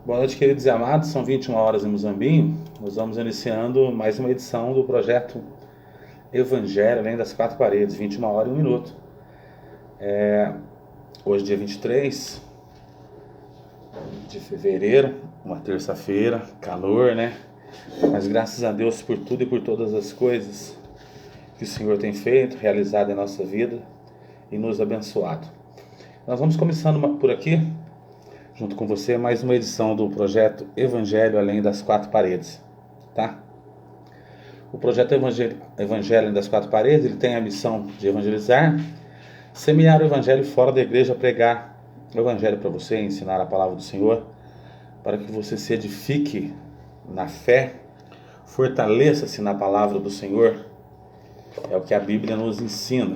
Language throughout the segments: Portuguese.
Boa noite, queridos e amados. São 21 horas em Muzambinho. Nós vamos iniciando mais uma edição do projeto Evangelho Além das Quatro Paredes, 21 horas e 1 minuto. Hoje, dia 23 de fevereiro, uma terça-feira, calor, né? Mas graças a Deus por tudo e por todas as coisas que o Senhor tem feito, realizado em nossa vida e nos abençoado. Nós vamos começando por aqui, junto com você, mais uma edição do projeto Evangelho Além das Quatro Paredes, tá? O projeto Evangelho Além das Quatro Paredes, ele tem a missão de evangelizar, semear o Evangelho fora da igreja, pregar o Evangelho para você, ensinar a palavra do Senhor, para que você se edifique na fé, fortaleça-se na palavra do Senhor. É o que a Bíblia nos ensina,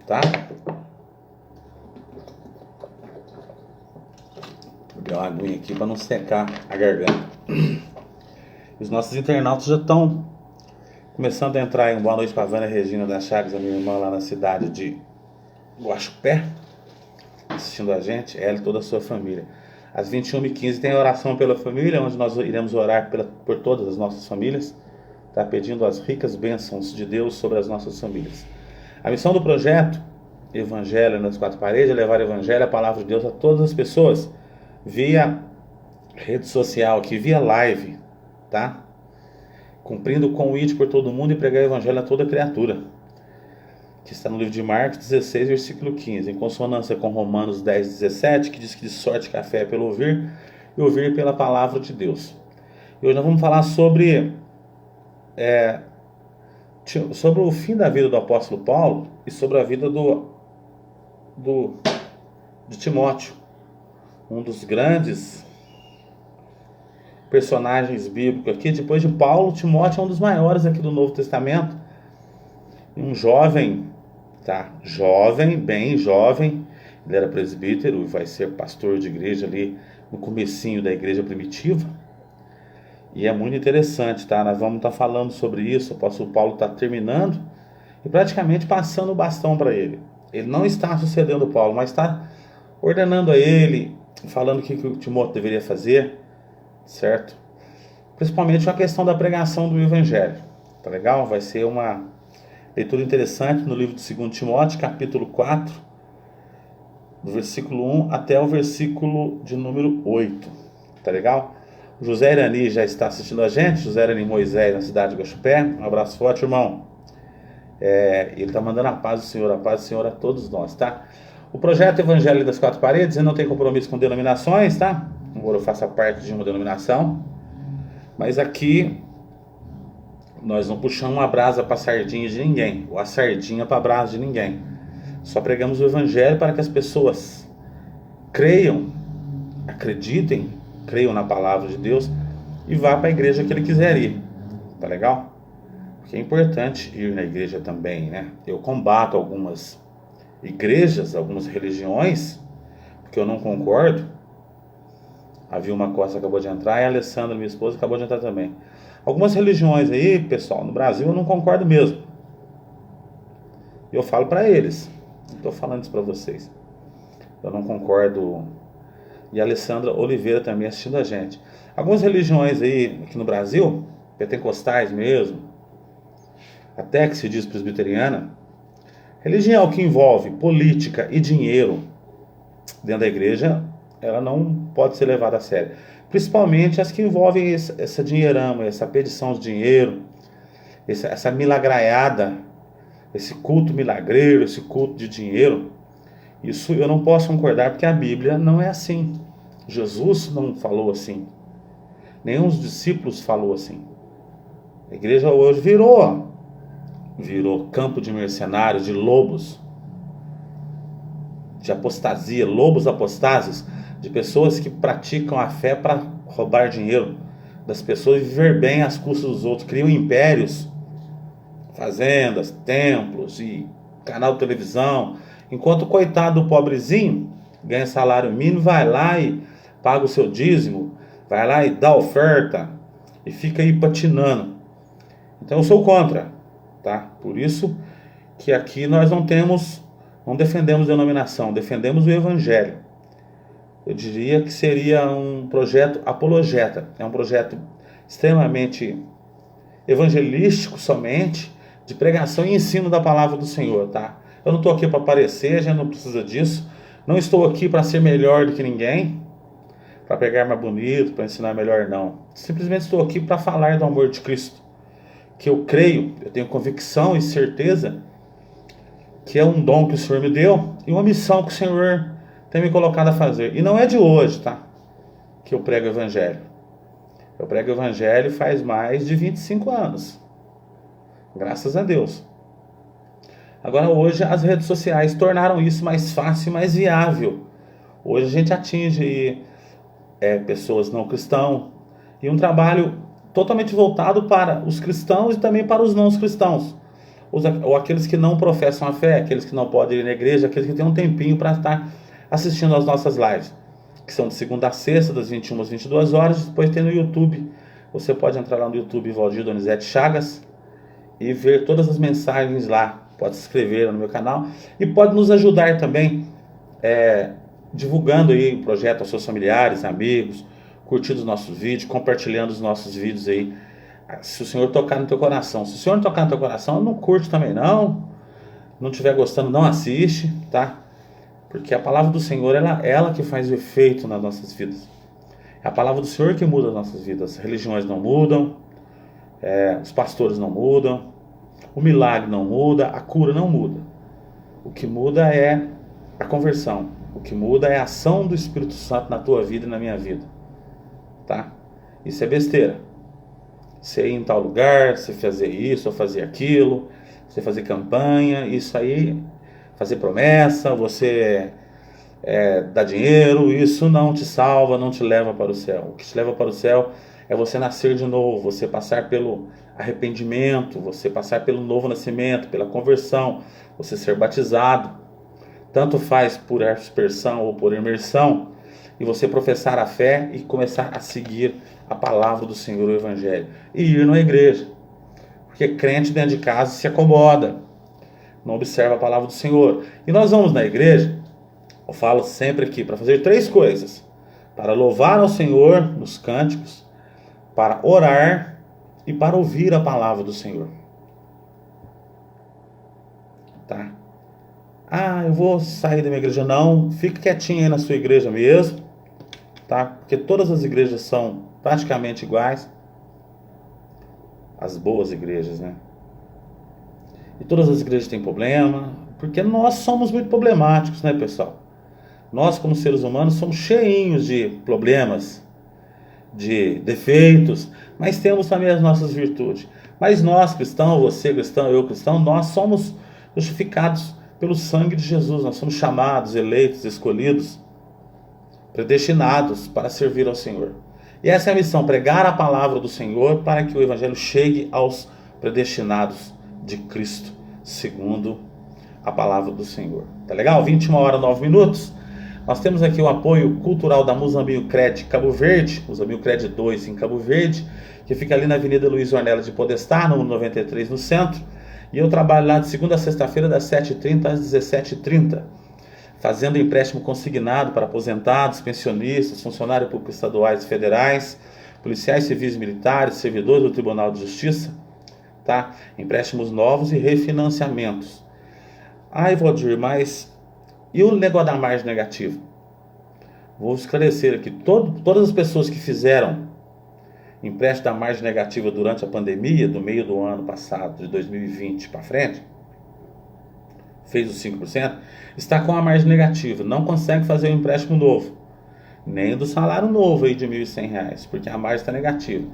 tá? Vou beber uma aguinha aqui para não secar a garganta. Os nossos internautas já estão começando a entrar aí. Boa noite para a Vânia Regina da Chagas, a minha irmã lá na cidade de Guaxupé, assistindo a gente, ela e toda a sua família. Às 21h15 tem a oração pela família, onde nós iremos orar por todas as nossas famílias, tá? Pedindo as ricas bênçãos de Deus sobre as nossas famílias. A missão do projeto Evangelho nas Quatro Paredes é levar o Evangelho, a palavra de Deus, a todas as pessoas, via rede social, aqui, via live, tá? Cumprindo o convite por todo mundo e pregar o Evangelho a toda criatura, que está no livro de Marcos 16, versículo 15, em consonância com Romanos 10, 17, que diz que de sorte que a fé é pelo ouvir, e ouvir pela palavra de Deus. E hoje nós vamos falar sobre o fim da vida do apóstolo Paulo e sobre a vida de Timóteo, um dos grandes personagens bíblicos aqui. Depois de Paulo, Timóteo é um dos maiores aqui do Novo Testamento, um jovem, tá? Jovem, bem jovem. Ele era presbítero e vai ser pastor de igreja ali no comecinho da igreja primitiva. E é muito interessante, tá? Nós vamos estar falando sobre isso. O apóstolo Paulo está terminando e praticamente passando o bastão para ele. Ele não está sucedendo Paulo, mas está ordenando a ele, falando o que o Timóteo deveria fazer, certo? Principalmente a questão da pregação do Evangelho. Tá legal? Vai ser uma leitura interessante no livro de 2 Timóteo, capítulo 4, do versículo 1 até o versículo de número 8. Tá legal? O José Irani já está assistindo a gente, José Irani Moisés, na cidade de Guaxupé. Um abraço forte, irmão. Ele está mandando a paz do Senhor a todos nós, tá? O projeto Evangelho das Quatro Paredes, ele não tem compromisso com denominações, tá? Embora eu faça parte de uma denominação, mas aqui nós não puxamos uma brasa para a sardinha de ninguém, ou a sardinha para a brasa de ninguém. Só pregamos o Evangelho para que as pessoas creiam, acreditem, creiam na palavra de Deus e vá para a igreja que ele quiser ir. Tá legal? Porque é importante ir na igreja também, né? Eu combato algumas igrejas, algumas religiões, porque eu não concordo. A Vilma Costa acabou de entrar e a Alessandra, minha esposa, acabou de entrar também. Algumas religiões aí, pessoal, no Brasil eu não concordo mesmo. Eu falo para eles. Não estou falando isso para vocês. Eu não concordo. E a Alessandra Oliveira também assistindo a gente. Algumas religiões aí aqui no Brasil, pentecostais mesmo, até que se diz presbiteriana, religião que envolve política e dinheiro dentro da igreja, ela não pode ser levada a sério. Principalmente as que envolvem essa dinheirama, essa pedição de dinheiro, essa milagraiada, esse culto milagreiro, esse culto de dinheiro. Isso eu não posso concordar, porque a Bíblia não é assim. Jesus não falou assim. Nenhum dos discípulos falou assim. A igreja hoje virou campo de mercenários, de lobos, de apostasia, lobos apostases, de pessoas que praticam a fé para roubar dinheiro das pessoas e viver bem às custas dos outros. Criam impérios, fazendas, templos e canal de televisão, enquanto o coitado do pobrezinho ganha salário mínimo, vai lá e paga o seu dízimo, vai lá e dá oferta e fica aí patinando. Então eu sou contra, tá? Por isso que aqui nós não defendemos denominação, defendemos o Evangelho. eu diria que seria um projeto apologeta. É um projeto extremamente evangelístico somente, de pregação e ensino da palavra do Senhor, tá? Eu não estou aqui para aparecer, a gente não precisa disso. Não estou aqui para ser melhor do que ninguém, para pregar mais bonito, para ensinar melhor, não. Simplesmente estou aqui para falar do amor de Cristo, que eu creio, eu tenho convicção e certeza que é um dom que o Senhor me deu e uma missão que o Senhor tem me colocado a fazer. E não é de hoje, tá? Que eu prego o Evangelho. Eu prego o Evangelho faz mais de 25 anos. Graças a Deus. Agora hoje as redes sociais tornaram isso mais fácil e mais viável. Hoje a gente atinge pessoas não cristãs e um trabalho totalmente voltado para os cristãos e também para os não cristãos. Ou aqueles que não professam a fé, aqueles que não podem ir na igreja, aqueles que têm um tempinho para estar assistindo às nossas lives, que são de segunda a sexta, das 21 às 22 horas, depois tem no YouTube. Você pode entrar lá no YouTube Valdir Donizete Chagas e ver todas as mensagens lá. Pode se inscrever no meu canal e pode nos ajudar também divulgando aí o projeto aos seus familiares, amigos, curtindo os nossos vídeos, compartilhando os nossos vídeos aí. Se o Senhor tocar no teu coração. Se o Senhor não tocar no teu coração, não curte também não. Não estiver gostando, não assiste, tá? Porque a palavra do Senhor, ela que faz o efeito nas nossas vidas. É a palavra do Senhor que muda as nossas vidas. As religiões não mudam, os pastores não mudam, o milagre não muda, a cura não muda. O que muda é a conversão. O que muda é a ação do Espírito Santo na tua vida e na minha vida. Tá? Isso é besteira. Você ir em tal lugar, você fazer isso ou fazer aquilo, você fazer campanha, isso aí, fazer promessa, você dar dinheiro, isso não te salva, não te leva para o céu. O que te leva para o céu é você nascer de novo, você passar pelo arrependimento, você passar pelo novo nascimento, pela conversão, você ser batizado. Tanto faz por aspersão ou por imersão, e você professar a fé e começar a seguir a palavra do Senhor, o Evangelho, e ir na igreja. Porque crente dentro de casa se acomoda, não observa a palavra do Senhor. E nós vamos na igreja, eu falo sempre aqui, para fazer 3 coisas: para louvar ao Senhor nos cânticos, para orar e para ouvir a palavra do Senhor. Tá? Eu vou sair da minha igreja. Não, fique quietinho aí na sua igreja mesmo, tá? Porque todas as igrejas são praticamente iguais. As boas igrejas, né? E todas as igrejas têm problema, porque nós somos muito problemáticos, né, pessoal? Nós, como seres humanos, somos cheinhos de problemas, de defeitos, mas temos também as nossas virtudes. Mas nós, cristãos, você cristão, eu cristão, nós somos justificados pelo sangue de Jesus. Nós somos chamados, eleitos, escolhidos, predestinados para servir ao Senhor. E essa é a missão: pregar a palavra do Senhor para que o Evangelho chegue aos predestinados de Cristo, segundo a palavra do Senhor. Tá legal? 21h09. Nós temos aqui o apoio cultural da Muzambinho Cred Cabo Verde, Muzambinho Cred 2 em Cabo Verde, que fica ali na Avenida Luiz Ornelas de Podestá, número 93, no centro. E eu trabalho lá de segunda a sexta-feira, das 7h30 às 17h30, fazendo empréstimo consignado para aposentados, pensionistas, funcionários públicos estaduais e federais, policiais civis e militares, servidores do Tribunal de Justiça, tá? Empréstimos novos e refinanciamentos. Valdir, mas e o negócio da margem negativa? Vou esclarecer aqui: todas as pessoas que fizeram empréstimo da margem negativa durante a pandemia, do meio do ano passado, de 2020 para frente, fez os 5%, está com a margem negativa, não consegue fazer um empréstimo novo, nem do salário novo aí de R$ 1.100, porque a margem está negativa.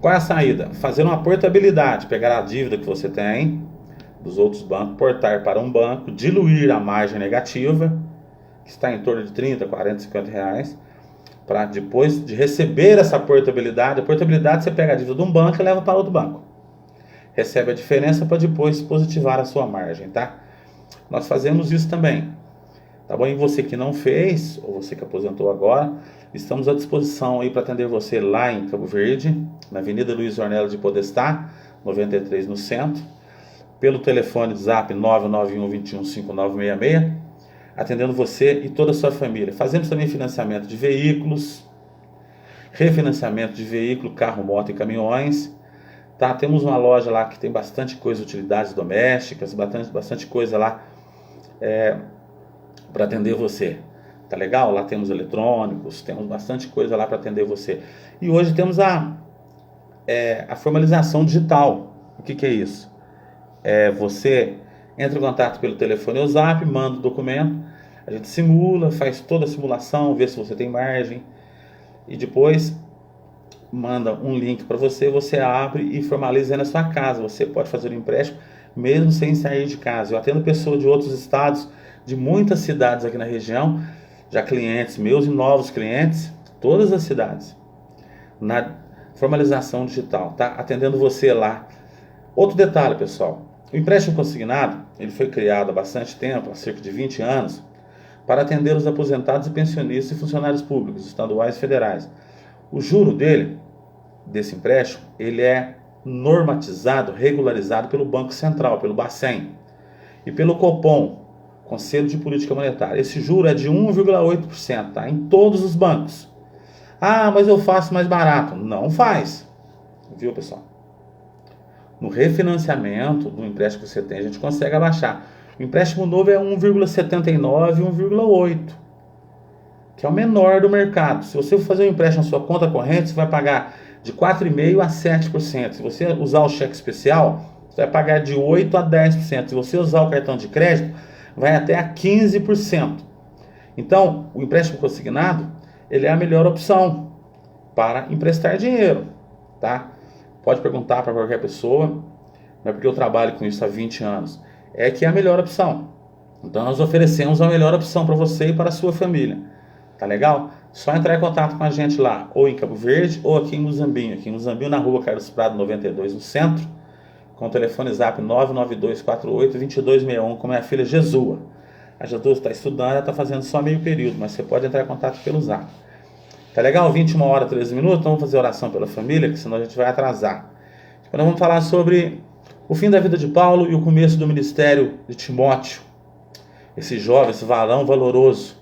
Qual é a saída? Fazer uma portabilidade, pegar a dívida que você tem dos outros bancos, portar para um banco, diluir a margem negativa, que está em torno de 30, 40, 50 reais, para depois de receber essa portabilidade. A portabilidade, você pega a dívida de um banco e leva para outro banco, recebe a diferença para depois positivar a sua margem, tá? Nós fazemos isso também, tá bom? E você que não fez, ou você que aposentou agora, estamos à disposição aí para atender você lá em Cabo Verde, na Avenida Luiz Ornelas de Podestá, 93, no centro, pelo telefone do Zap 991 21 5966, atendendo você e toda a sua família. Fazemos também financiamento de veículos, refinanciamento de veículo, carro, moto e caminhões. Tá? Temos uma loja lá que tem bastante coisa, utilidades domésticas, bastante coisa lá para atender você. Tá legal? Lá temos eletrônicos, temos bastante coisa lá para atender você. E hoje temos a formalização digital. O que é isso? Você entra em contato pelo telefone ou zap, manda o documento, a gente simula, faz toda a simulação, vê se você tem margem e depois manda um link para você, você abre e formaliza aí na sua casa. Você pode fazer o empréstimo mesmo sem sair de casa. Eu atendo pessoas de outros estados, de muitas cidades aqui na região, já clientes meus e novos clientes, todas as cidades, na formalização digital, tá? Atendendo você lá. Outro detalhe, pessoal, o empréstimo consignado, ele foi criado há bastante tempo, há cerca de 20 anos, para atender os aposentados e pensionistas e funcionários públicos, estaduais e federais. O juro desse empréstimo, ele é normatizado, regularizado pelo Banco Central, pelo Bacen, e pelo Copom, Conselho de Política Monetária. Esse juro é de 1,8%, tá? Em todos os bancos. Ah, mas eu faço mais barato. Não faz. Viu, pessoal? No refinanciamento do empréstimo que você tem, a gente consegue abaixar. O empréstimo novo é 1,79, 1,8, que é o menor do mercado. Se você for fazer um empréstimo na sua conta corrente, você vai pagar de 4,5% a 7%. Se você usar o cheque especial, você vai pagar de 8% a 10%. Se você usar o cartão de crédito, vai até a 15%. Então, o empréstimo consignado, ele é a melhor opção para emprestar dinheiro, tá? Pode perguntar para qualquer pessoa, não é porque eu trabalho com isso há 20 anos, é que é a melhor opção. Então, nós oferecemos a melhor opção para você e para a sua família. Tá legal? Só entrar em contato com a gente lá, ou em Cabo Verde, ou aqui em Muzambinho. Aqui em Muzambinho, na rua Carlos Prado 92, no centro, com o telefone zap 99248-2261, com minha filha Jesua. A Jesua está estudando, ela está fazendo só meio período, mas você pode entrar em contato pelo zap. Tá legal? 21 horas, 13 minutos, então vamos fazer oração pela família, que senão a gente vai atrasar. Então vamos falar sobre o fim da vida de Paulo e o começo do ministério de Timóteo. Esse jovem, esse varão valoroso.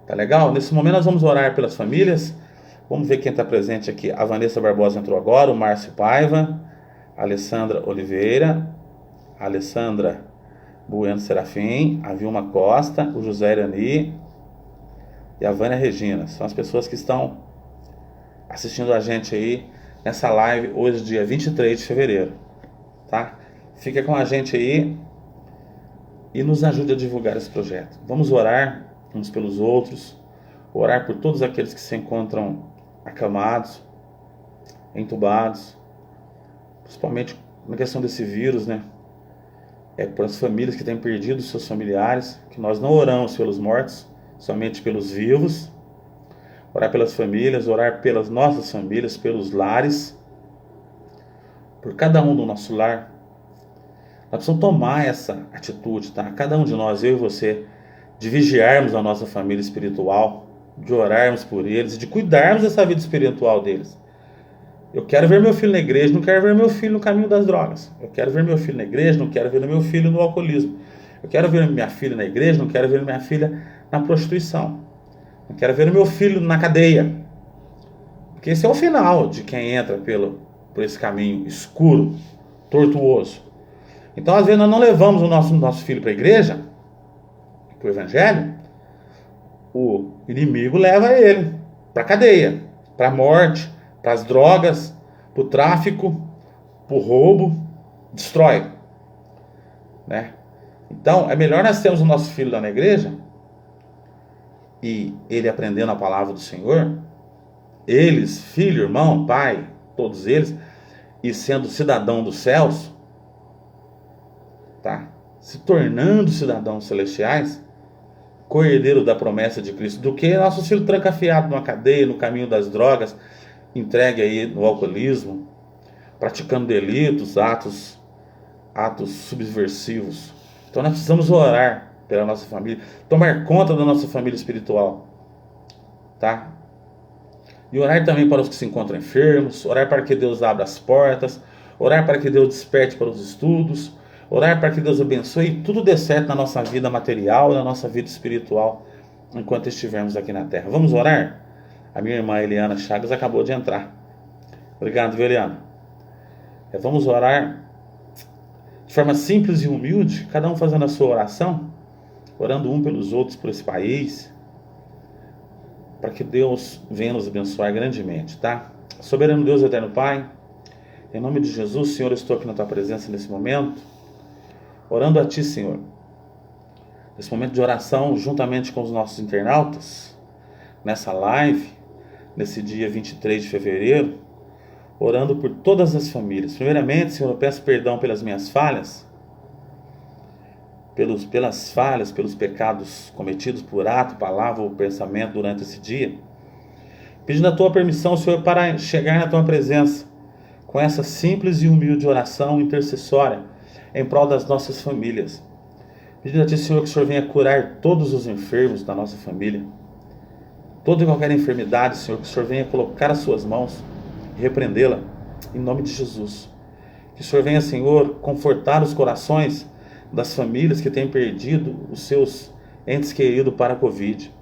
Tá legal? Nesse momento nós vamos orar pelas famílias. Vamos ver quem está presente aqui. A Vanessa Barbosa entrou agora, o Márcio Paiva, a Alessandra Oliveira, a Alessandra Bueno Serafim, a Vilma Costa, o José Irani e a Vânia Regina. São as pessoas que estão assistindo a gente aí nessa live hoje, dia 23 de fevereiro. Tá? Fica com a gente aí e nos ajude a divulgar esse projeto. Vamos orar uns pelos outros, orar por todos aqueles que se encontram acamados, entubados, principalmente na questão desse vírus, né? Por as famílias que têm perdido seus familiares, que nós não oramos pelos mortos, somente pelos vivos. Orar pelas famílias, orar pelas nossas famílias, pelos lares, por cada um do nosso lar. Nós precisamos tomar essa atitude, tá? Cada um de nós, eu e você, de vigiarmos a nossa família espiritual, de orarmos por eles, de cuidarmos dessa vida espiritual deles. Eu quero ver meu filho na igreja, não quero ver meu filho no caminho das drogas. Eu quero ver meu filho na igreja, não quero ver meu filho no alcoolismo. Eu quero ver minha filha na igreja, não quero ver minha filha na prostituição. Eu quero ver meu filho na cadeia. Porque esse é o final de quem entra por esse caminho escuro, tortuoso. Então, às vezes, nós não levamos o nosso filho para a igreja, para o evangelho, o inimigo leva ele para a cadeia, para a morte, para as drogas, para o tráfico, para o roubo, destrói. Né? Então, é melhor nós termos o nosso filho lá na igreja e ele aprendendo a palavra do Senhor, eles, filho, irmão, pai, todos eles, e sendo cidadão dos céus, tá? Se tornando cidadãos celestiais, co-herdeiro da promessa de Cristo, do que nosso filho trancafiado numa cadeia, no caminho das drogas, entregue aí no alcoolismo, praticando delitos, atos subversivos. Então nós precisamos orar pela nossa família, tomar conta da nossa família espiritual, tá? E orar também para os que se encontram enfermos, orar para que Deus abra as portas, orar para que Deus desperte para os estudos, Orar para que Deus abençoe e tudo dê certo na nossa vida material, na nossa vida espiritual, enquanto estivermos aqui na terra. Vamos orar? A minha irmã Eliana Chagas acabou de entrar. Obrigado, viu, Eliana? Vamos orar de forma simples e humilde, cada um fazendo a sua oração, orando um pelos outros, por esse país, para que Deus venha nos abençoar grandemente, tá? Soberano Deus, eterno Pai, em nome de Jesus, Senhor, eu estou aqui na Tua presença nesse momento, orando a Ti, Senhor, nesse momento de oração, juntamente com os nossos internautas, nessa live, nesse dia 23 de fevereiro, orando por todas as famílias. Primeiramente, Senhor, eu peço perdão pelas minhas falhas, pelas falhas, pelos pecados cometidos por ato, palavra ou pensamento durante esse dia, pedindo a Tua permissão, Senhor, para chegar na Tua presença, com essa simples e humilde oração intercessória, em prol das nossas famílias. Pedindo a Ti, Senhor, que o Senhor venha curar todos os enfermos da nossa família, toda e qualquer enfermidade, Senhor, que o Senhor venha colocar as Suas mãos e repreendê-la, em nome de Jesus. Que o Senhor venha, Senhor, confortar os corações das famílias que têm perdido os seus entes queridos para a Covid.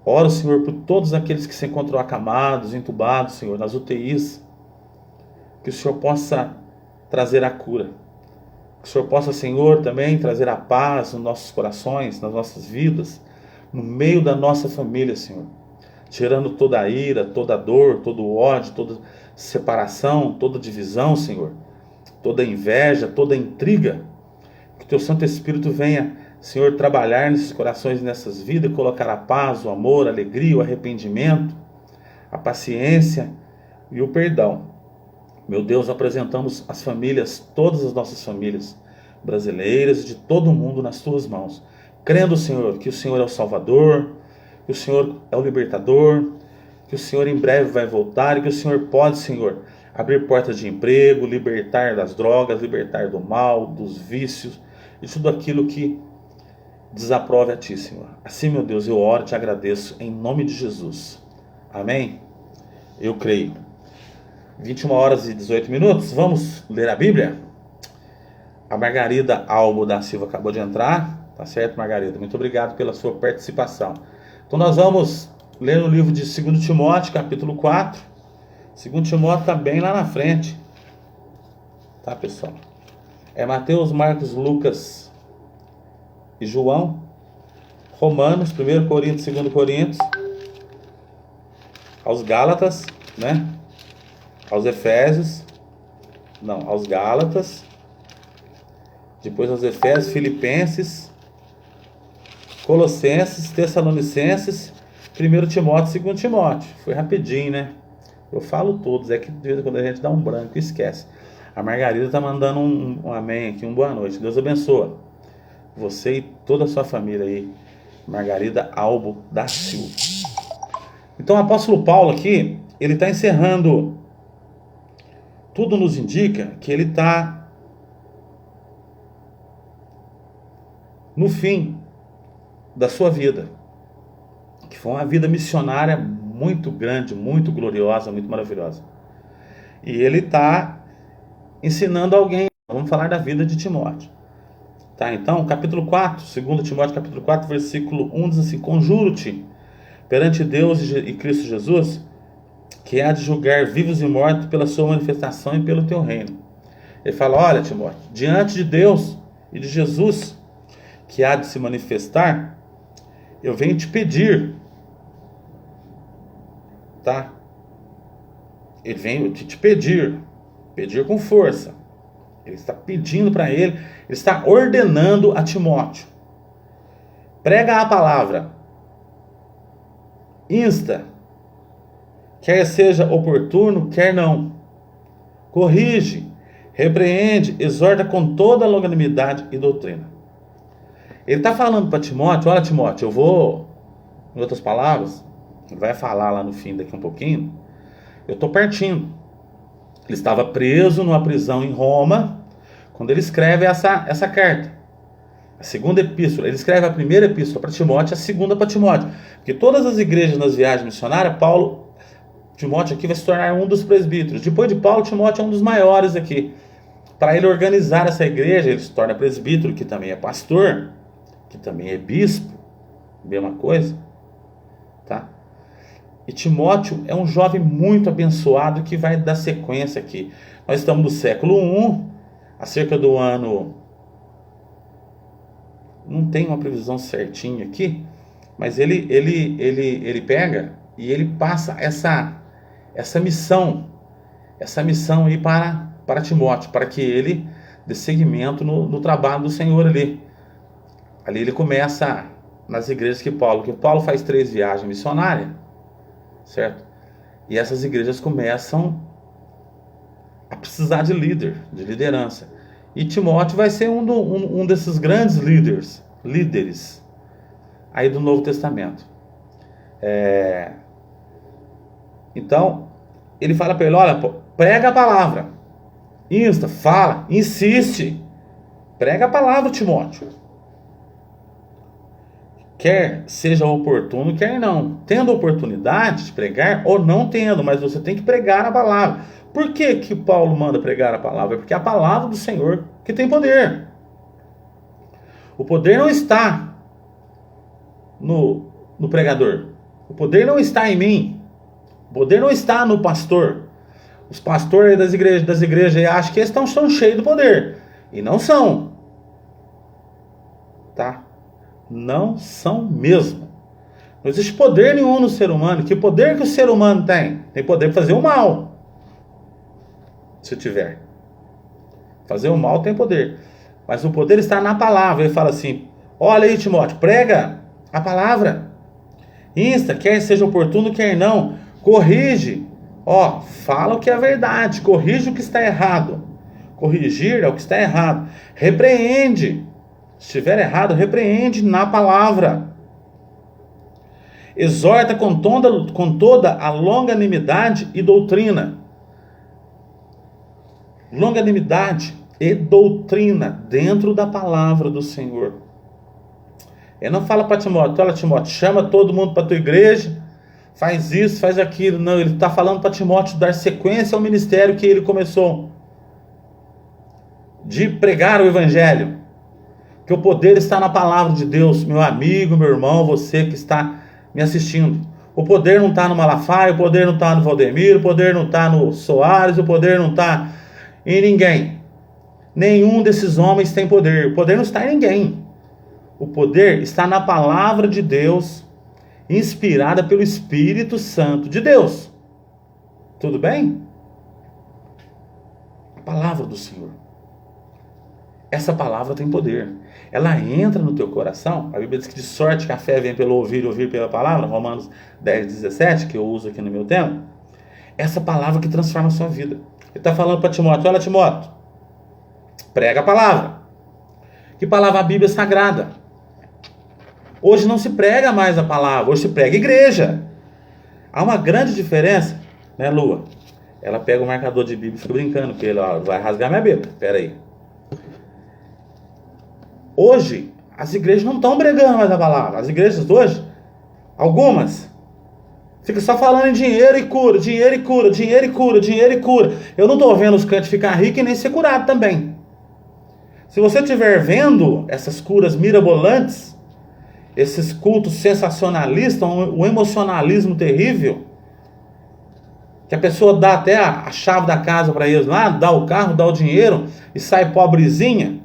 Oro, Senhor, por todos aqueles que se encontram acamados, entubados, Senhor, nas UTIs, que o Senhor possa trazer a cura. Que o Senhor possa, Senhor, também trazer a paz nos nossos corações, nas nossas vidas, no meio da nossa família, Senhor. Tirando toda a ira, toda a dor, todo o ódio, toda separação, toda divisão, Senhor. Toda a inveja, toda a intriga. Que o Teu Santo Espírito venha, Senhor, trabalhar nesses corações, nessas vidas, e colocar a paz, o amor, a alegria, o arrependimento, a paciência e o perdão. Meu Deus, apresentamos as famílias, todas as nossas famílias brasileiras e de todo o mundo nas Tuas mãos. Crendo, Senhor, que o Senhor é o Salvador, que o Senhor é o Libertador, que o Senhor em breve vai voltar e que o Senhor pode, Senhor, abrir portas de emprego, libertar das drogas, libertar do mal, dos vícios e tudo aquilo que desaprove a Ti, Senhor. Assim, meu Deus, eu oro e Te agradeço em nome de Jesus. Amém? Eu creio. 21 horas e 18 minutos, vamos ler a Bíblia? A Margarida Albo da Silva acabou de entrar, tá certo, Margarida? Muito obrigado pela sua participação. Então nós vamos ler o livro de 2 Timóteo, capítulo 4. 2 Timóteo está bem lá na frente, tá, pessoal? É Mateus, Marcos, Lucas e João, Romanos, 1 Coríntios, 2 Coríntios, aos Gálatas, né? Aos Efésios, não, aos Gálatas, depois aos Efésios, Filipenses, Colossenses, Tessalonicenses, 1 Timóteo, 2 Timóteo. Foi rapidinho, né? Eu falo todos, é que de vez em quando a gente dá um branco e esquece. A Margarida está mandando um amém aqui, boa noite. Deus abençoe você e toda a sua família aí. Margarida Albo da Silva. Então o apóstolo Paulo aqui, ele está encerrando. Tudo nos indica que ele está no fim da sua vida, que foi uma vida missionária muito grande, muito gloriosa, muito maravilhosa. E ele está ensinando alguém. Vamos falar da vida de Timóteo. Tá, então, capítulo 4, 2 Timóteo capítulo 4, versículo 1 diz assim: Conjuro-te perante Deus e Cristo Jesus, que há de julgar vivos e mortos pela sua manifestação e pelo teu reino. Ele fala: olha, Timóteo, diante de Deus e de Jesus, que há de se manifestar, eu venho te pedir, tá? Ele vem te pedir com força. Ele está pedindo para ele está ordenando a Timóteo. Prega a palavra, insta, quer seja oportuno, quer não. Corrige, repreende, exorta com toda longanimidade e doutrina. Ele está falando para Timóteo: olha, Timóteo, eu vou, em outras palavras, ele vai falar lá no fim daqui um pouquinho, eu estou partindo. Ele estava preso numa prisão em Roma, quando ele escreve essa carta. A segunda epístola, ele escreve a primeira epístola para Timóteo, a segunda para Timóteo. Porque todas as igrejas nas viagens missionárias, Timóteo aqui vai se tornar um dos presbíteros. Depois de Paulo, Timóteo é um dos maiores aqui. para ele organizar essa igreja, ele se torna presbítero, que também é pastor, que também é bispo, mesma coisa, tá? E Timóteo é um jovem muito abençoado que vai dar sequência aqui. Nós estamos no século I, acerca do ano, não tem uma previsão certinha aqui, mas ele pega e ele passa essa missão aí para Timóteo, para que ele dê seguimento no trabalho do Senhor ali. Ali ele começa nas igrejas que Paulo faz 3 viagens missionárias, certo? E essas igrejas começam a precisar de liderança. E Timóteo vai ser um desses grandes líderes aí do Novo Testamento. Então, ele fala para ele, olha, prega a palavra, fala, insiste, prega a palavra, Timóteo. Quer seja oportuno, quer não. Tendo oportunidade de pregar ou não tendo, mas você tem que pregar a palavra. Por que Paulo manda pregar a palavra? Porque é a palavra do Senhor que tem poder. O poder não está no pregador. O poder não está em mim. O poder não está no pastor. Os pastores das igrejas acham que eles são cheios do poder. E não são. Tá? Não são mesmo. Não existe poder nenhum no ser humano. Que poder que o ser humano tem? Tem poder para fazer o mal. Se tiver. Fazer o mal tem poder. Mas o poder está na palavra. Ele fala assim, olha aí, Timóteo, prega a palavra. Quer seja oportuno, quer não. Corrige. Fala o que é verdade. Corrige o que está errado. Corrigir é o que está errado. Repreende. Se estiver errado, repreende na palavra. Exorta com toda a longanimidade e doutrina. Longanimidade e doutrina dentro da palavra do Senhor. Ele não fala para Timóteo, olha Timóteo, chama todo mundo para a tua igreja, faz isso, faz aquilo. Não, ele está falando para Timóteo dar sequência ao ministério que ele começou. De pregar o evangelho. Que o poder está na palavra de Deus, meu amigo, meu irmão, você que está me assistindo. O poder não está no Malafaia, o poder não está no Valdemiro, o poder não está no Soares, o poder não está em ninguém. Nenhum desses homens tem poder. O poder não está em ninguém. O poder está na palavra de Deus, inspirada pelo Espírito Santo de Deus. Tudo bem? A palavra do Senhor. Essa palavra tem poder. Ela entra no teu coração. A Bíblia diz que de sorte que a fé vem pelo ouvir e ouvir pela palavra. Romanos 10:17, que eu uso aqui no meu tema. Essa palavra que transforma a sua vida. Ele está falando para Timóteo, olha Timóteo, prega a palavra. Que palavra? A Bíblia Sagrada. Hoje não se prega mais a palavra, hoje se prega igreja. Há uma grande diferença, né, Lua? Ela pega o marcador de Bíblia e fica brincando com ele, vai rasgar minha Bíblia. Pera aí. Hoje, as igrejas não estão pregando mais a palavra. As igrejas de hoje, algumas, ficam só falando em dinheiro e cura, dinheiro e cura, dinheiro e cura, dinheiro e cura. Eu não estou vendo os crentes ficar ricos e nem ser curado também. Se você estiver vendo essas curas mirabolantes, esses cultos sensacionalistas, um emocionalismo terrível, que a pessoa dá até a chave da casa para eles lá, dá o carro, dá o dinheiro e sai pobrezinha,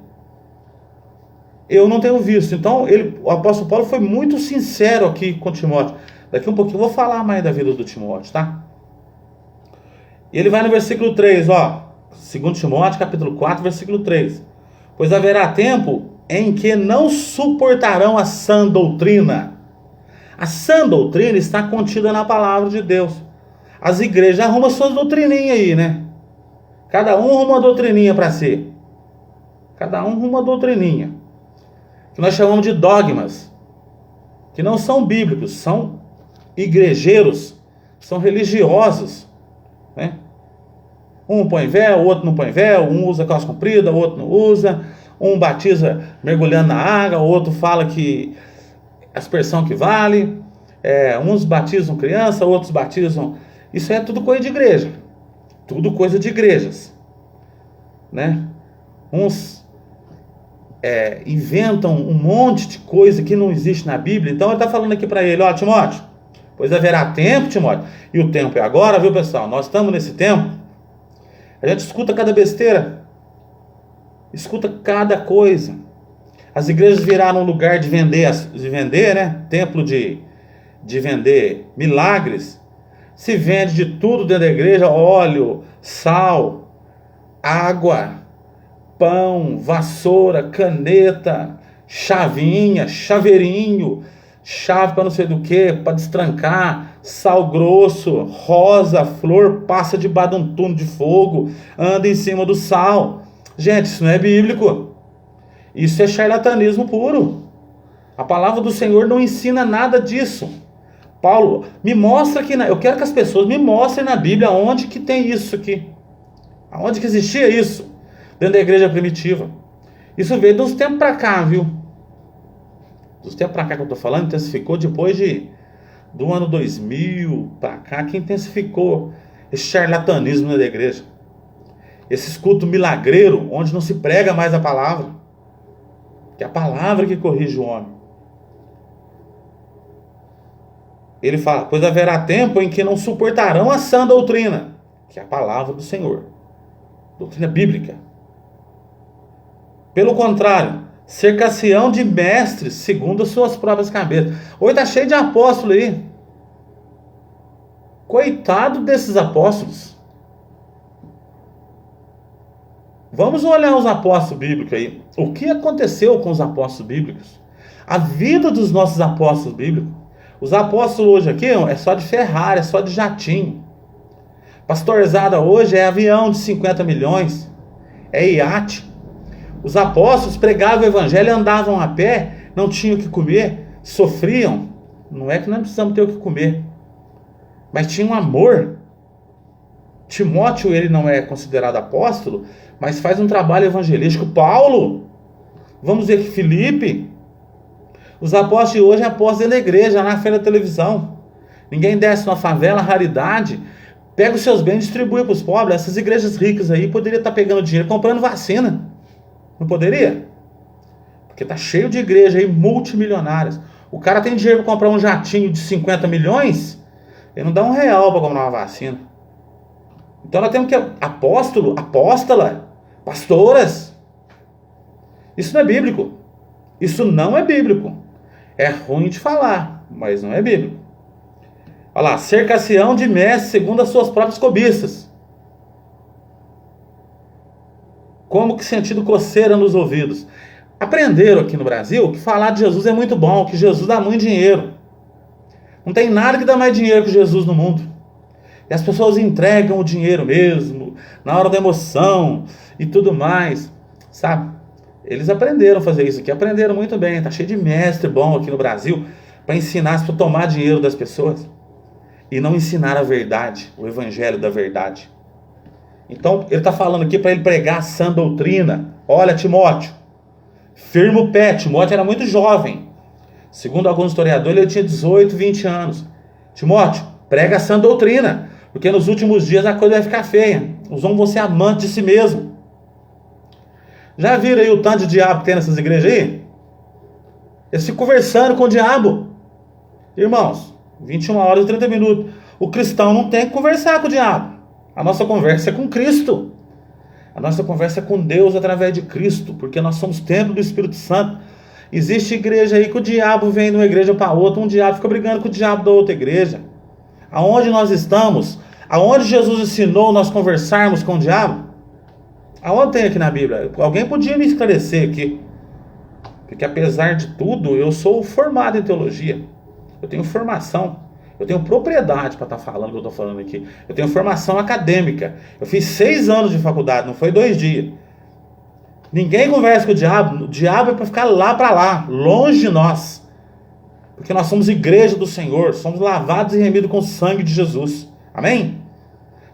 eu não tenho visto. Então, o apóstolo Paulo foi muito sincero aqui com Timóteo. Daqui um pouquinho eu vou falar mais da vida do Timóteo, tá? E ele vai no versículo 3, 2 Timóteo, capítulo 4, versículo 3. Pois haverá tempo em que não suportarão a sã doutrina. A sã doutrina está contida na palavra de Deus. As igrejas arrumam suas doutrininhas aí, né? Cada um arruma uma doutrininha para si. Cada um arruma uma doutrininha. Que nós chamamos de dogmas. Que não são bíblicos, são igrejeiros, são religiosos, né? Um põe véu, o outro não põe véu, um usa calça comprida, o outro não usa, um batiza mergulhando na água, o outro fala que aspersão que vale, uns batizam criança, outros batizam... Isso é tudo coisa de igreja, tudo coisa de igrejas, né? Uns inventam um monte de coisa que não existe na Bíblia. Então ele está falando aqui para ele, ó, Timóteo, pois haverá tempo, Timóteo, e o tempo é agora, viu, pessoal? Nós estamos nesse tempo. A gente escuta cada besteira, escuta cada coisa. As igrejas viraram um lugar de vender, né? Templo de vender milagres. Se vende de tudo dentro da igreja: óleo, sal, água, pão, vassoura, caneta, chavinha, chaveirinho, chave para não sei do que, para destrancar, sal grosso, rosa, flor, passa debaixo de um túnel de fogo, anda em cima do sal. Gente, isso não é bíblico. Isso é charlatanismo puro. A palavra do Senhor não ensina nada disso. Paulo, me mostra aqui, eu quero que as pessoas me mostrem na Bíblia onde que tem isso aqui. Aonde que existia isso dentro da igreja primitiva. Isso veio dos tempos para cá, viu? Dos tempos para cá que eu estou falando, intensificou depois do ano 2000 para cá, que intensificou esse charlatanismo da igreja. Esse culto milagreiro, onde não se prega mais a palavra. Que é a palavra que corrige o homem. Ele fala, pois haverá tempo em que não suportarão a sã doutrina, que é a palavra do Senhor. Doutrina bíblica. Pelo contrário, cercar-se-ão de mestres segundo as suas próprias cabeças. Hoje está cheio de apóstolos aí. Coitado desses apóstolos. Vamos olhar os apóstolos bíblicos aí. O que aconteceu com os apóstolos bíblicos? A vida dos nossos apóstolos bíblicos. Os apóstolos hoje aqui é só de Ferrari, é só de jatinho. Pastorzada hoje é avião de 50 milhões. É iate. Os apóstolos pregavam o evangelho, andavam a pé, não tinham o que comer, sofriam. Não é que nós precisamos ter o que comer, mas tinham amor. Timóteo, ele não é considerado apóstolo, mas faz um trabalho evangelístico. Paulo, vamos ver que Filipe, os apóstolos de hoje é apóstolo dentro da igreja, na feira da televisão. Ninguém desce numa favela, raridade, pega os seus bens e distribui para os pobres. Essas igrejas ricas aí poderiam estar pegando dinheiro, comprando vacina. Não poderia? Porque está cheio de igreja aí, multimilionárias. O cara tem dinheiro para comprar um jatinho de 50 milhões, ele não dá R$1 para comprar uma vacina. Então nós temos que apóstolo, apóstola, pastoras. Isso não é bíblico. Isso não é bíblico. É ruim de falar, mas não é bíblico. Olha lá, cercar-se-ão de mestres segundo as suas próprias cobiças. Como que sentido coceira nos ouvidos. Aprenderam aqui no Brasil que falar de Jesus é muito bom, que Jesus dá muito dinheiro. Não tem nada que dá mais dinheiro que Jesus no mundo. E as pessoas entregam o dinheiro mesmo, na hora da emoção e tudo mais, sabe? Eles aprenderam a fazer isso aqui, aprenderam muito bem. Tá cheio de mestre bom aqui no Brasil para ensinar a tomar dinheiro das pessoas e não ensinar a verdade, o evangelho da verdade. Então ele está falando aqui para ele pregar a sã doutrina. Olha, Timóteo, firma o pé. Timóteo era muito jovem. Segundo alguns historiadores, ele tinha 18, 20 anos. Timóteo, prega a sã doutrina, porque nos últimos dias a coisa vai ficar feia. Os homens vão ser amantes de si mesmo. Já viram aí o tanto de diabo que tem nessas igrejas aí? Eles ficam conversando com o diabo. Irmãos, 21 horas e 30 minutos. O cristão não tem que conversar com o diabo. A nossa conversa é com Cristo. A nossa conversa é com Deus através de Cristo, porque nós somos templo do Espírito Santo. Existe igreja aí que o diabo vem de uma igreja para outra, um diabo fica brigando com o diabo da outra igreja. Aonde nós estamos? Aonde Jesus ensinou nós conversarmos com o diabo? Aonde tem aqui na Bíblia? Alguém podia me esclarecer aqui. Porque apesar de tudo, eu sou formado em teologia. Eu tenho formação. Eu tenho propriedade para estar falando o que eu estou falando aqui. Eu tenho formação acadêmica. Eu fiz 6 anos de faculdade, não foi 2 dias. Ninguém conversa com o diabo. O diabo é para ficar lá para lá, longe de nós. Porque nós somos igreja do Senhor. Somos lavados e remidos com o sangue de Jesus. Amém?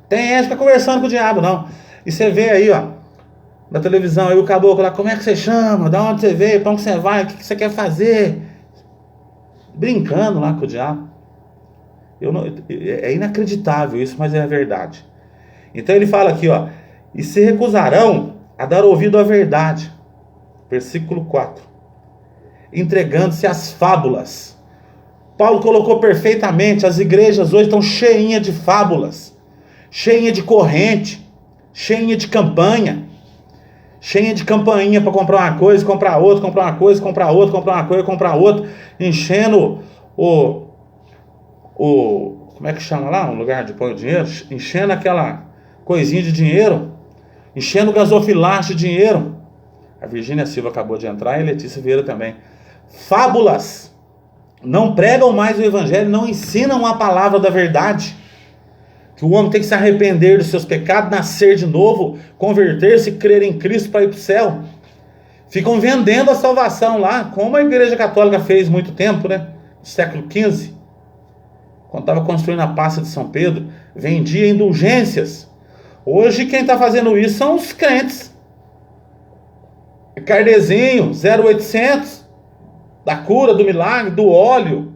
Tem gente que fica conversando com o diabo, não. E você vê aí, ó, na televisão, aí o caboclo lá, como é que você chama? Da onde você veio? Para onde você vai? O que você quer fazer? Brincando lá com o diabo. É inacreditável isso, mas é a verdade. Então ele fala aqui, ó, e se recusarão a dar ouvido à verdade. Versículo 4. Entregando-se às fábulas. Paulo colocou perfeitamente, as igrejas hoje estão cheinhas de fábulas, cheinhas de corrente, cheinha de campanha, cheia de campainha para comprar uma coisa, comprar outra, comprar uma coisa, comprar outra, comprar uma coisa, comprar outra, enchendo como é que chama lá? Um lugar de pôr o dinheiro, enchendo aquela coisinha de dinheiro, enchendo o gasofilaste de dinheiro. A Virgínia Silva acabou de entrar e a Letícia Vieira também. Fábulas. Não pregam mais o evangelho, não ensinam a palavra da verdade. Que o homem tem que se arrepender dos seus pecados, nascer de novo, converter-se, crer em Cristo para ir para o céu. Ficam vendendo a salvação lá, como a Igreja Católica fez muito tempo, né? No século XV, quando estava construindo a Praça de São Pedro, vendia indulgências. Hoje quem está fazendo isso são os crentes. Cardezinho, 0800, da cura, do milagre, do óleo,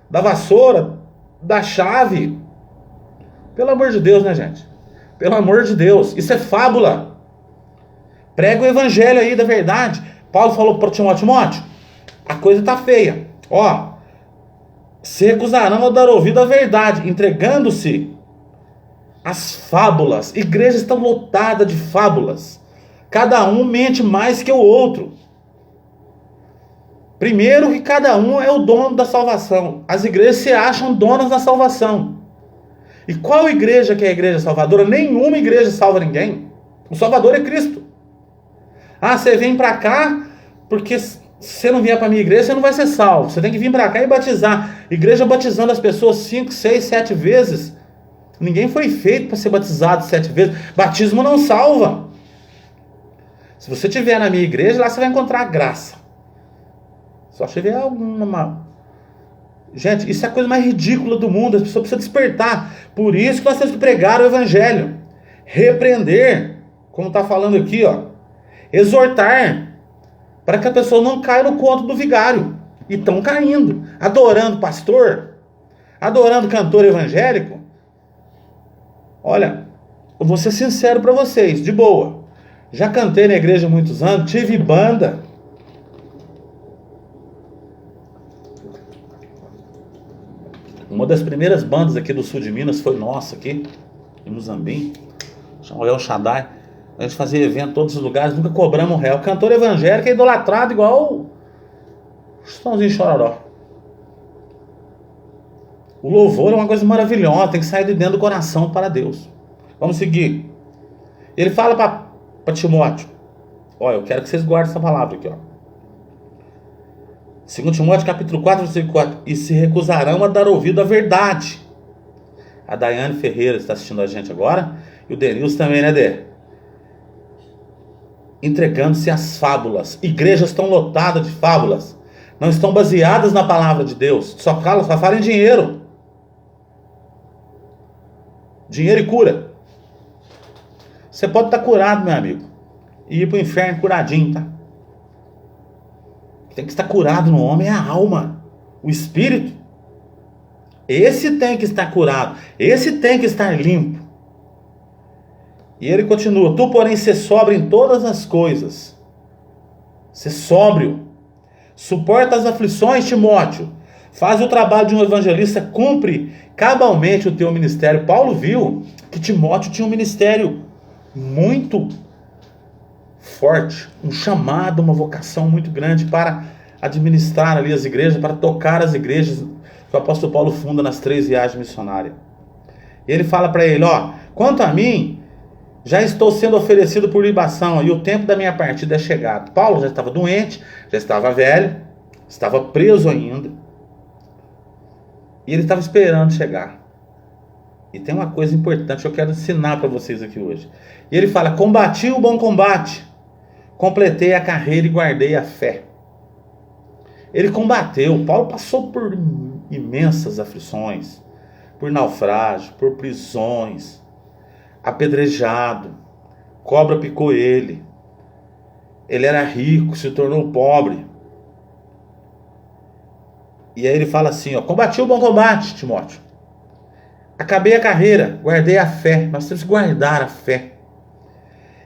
da vassoura, da chave. Pelo amor de Deus, né, gente? Pelo amor de Deus, isso é fábula. Prega o evangelho aí da verdade. Paulo falou para Timóteo, a coisa tá feia. Ó, se recusarão a dar ouvido à verdade, entregando-se às fábulas. Igrejas estão lotadas de fábulas. Cada um mente mais que o outro. Primeiro que cada um é o dono da salvação. As igrejas se acham donas da salvação. E qual igreja que é a igreja salvadora? Nenhuma igreja salva ninguém. O Salvador é Cristo. Ah, você vem para cá porque se você não vier para a minha igreja, você não vai ser salvo. Você tem que vir para cá e batizar. Igreja batizando as pessoas 5, 6, 7 vezes. Ninguém foi feito para ser batizado 7 vezes. Batismo não salva. Se você estiver na minha igreja, lá você vai encontrar graça. Só se tiver alguma... Gente, isso é a coisa mais ridícula do mundo. As pessoas precisam despertar. Por isso que nós temos que pregar o evangelho. Repreender, como está falando aqui, ó. Exortar, para que a pessoa não caia no conto do vigário. E estão caindo. Adorando pastor, adorando cantor evangélico. Olha, eu vou ser sincero para vocês, de boa. Já cantei na igreja há muitos anos, tive banda. Uma das primeiras bandas aqui do sul de Minas foi nossa aqui, em Muzambim, chamava El Shaddai. A gente fazia evento em todos os lugares, nunca cobramos réu. Cantor evangélico é idolatrado igual o Chitãozinho Chororó. O louvor é uma coisa maravilhosa, tem que sair de dentro do coração para Deus. Vamos seguir. Ele fala para Timóteo, olha, eu quero que vocês guardem essa palavra aqui, ó. 2 Timóteo capítulo 4, versículo 4. E se recusarão a dar ouvido à verdade. A Daiane Ferreira está assistindo a gente agora. E o Denilson também, né, Dê? Entregando-se às fábulas. Igrejas estão lotadas de fábulas. Não estão baseadas na palavra de Deus. Só falam em dinheiro. Dinheiro e cura. Você pode estar curado, meu amigo, e ir para o inferno curadinho, tá? Tem que estar curado no homem é a alma, o espírito. Esse tem que estar curado, esse tem que estar limpo. E ele continua, tu porém ser sóbrio em todas as coisas. Ser sóbrio. Suporta as aflições, Timóteo. Faz o trabalho de um evangelista, cumpre cabalmente o teu ministério. Paulo viu que Timóteo tinha um ministério muito forte, um chamado, uma vocação muito grande para administrar ali as igrejas, para tocar as igrejas que o apóstolo Paulo funda nas 3 viagens missionárias. E ele fala para ele, ó, quanto a mim, já estou sendo oferecido por libação e o tempo da minha partida é chegado. Paulo já estava doente, já estava velho, estava preso ainda. E ele estava esperando chegar. E tem uma coisa importante que eu quero ensinar para vocês aqui hoje. E ele fala, combati o bom combate, completei a carreira e guardei a fé. Ele combateu. Paulo passou por imensas aflições, por naufrágio, por prisões, apedrejado, cobra picou ele. Ele era rico, se tornou pobre. E aí ele fala assim, ó, combati o bom combate, Timóteo. Acabei a carreira, guardei a fé. Nós temos que guardar a fé.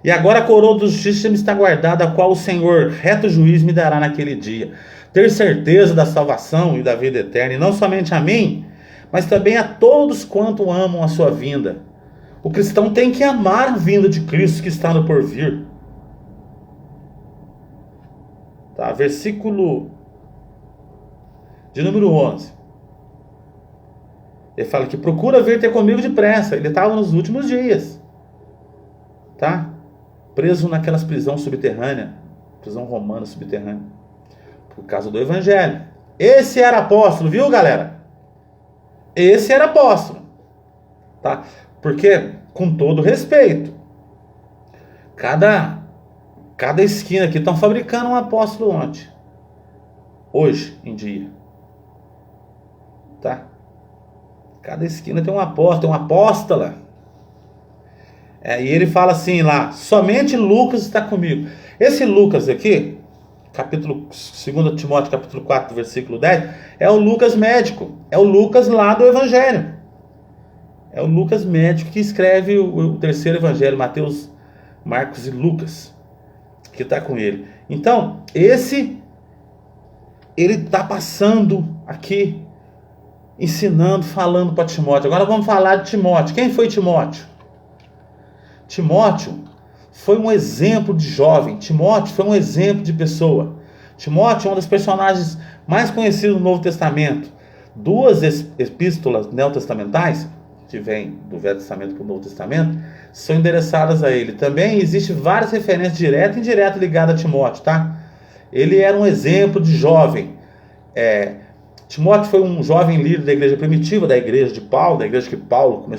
E agora a coroa da justiça me está guardada, a qual o Senhor, reto juiz, me dará naquele dia. Ter certeza da salvação e da vida eterna, e não somente a mim, mas também a todos quanto amam a sua vinda. O cristão tem que amar a vinda de Cristo que está no porvir. Tá? Versículo de número 11. Ele fala que procura vir ter comigo depressa. Ele estava nos últimos dias. Tá? Preso naquelas prisões subterrâneas. Prisão romana subterrânea. Por causa do evangelho. Esse era apóstolo, viu, galera? Esse era apóstolo. Tá? Porque, com todo respeito, cada esquina aqui estão fabricando um apóstolo ontem. Hoje em dia. Tá? Cada esquina tem um apóstolo, tem uma apóstola. E ele fala assim lá, somente Lucas está comigo. Esse Lucas aqui, capítulo 2 Timóteo, capítulo 4, versículo 10, é o Lucas médico. É o Lucas lá do Evangelho. É o Lucas médico que escreve o terceiro Evangelho, Mateus, Marcos e Lucas, que está com ele. Então, ele está passando aqui, ensinando, falando para Timóteo. Agora vamos falar de Timóteo. Quem foi Timóteo? Timóteo foi um exemplo de jovem. Timóteo foi um exemplo de pessoa. Timóteo é um dos personagens mais conhecidos do Novo Testamento. Duas epístolas neotestamentais, que vêm do Velho Testamento para o Novo Testamento, são endereçadas a ele. Também existe várias referências diretas e indiretas ligadas a Timóteo, tá? Ele era um exemplo de jovem. Timóteo foi um jovem líder da igreja primitiva, da igreja de Paulo, da igreja que Paulo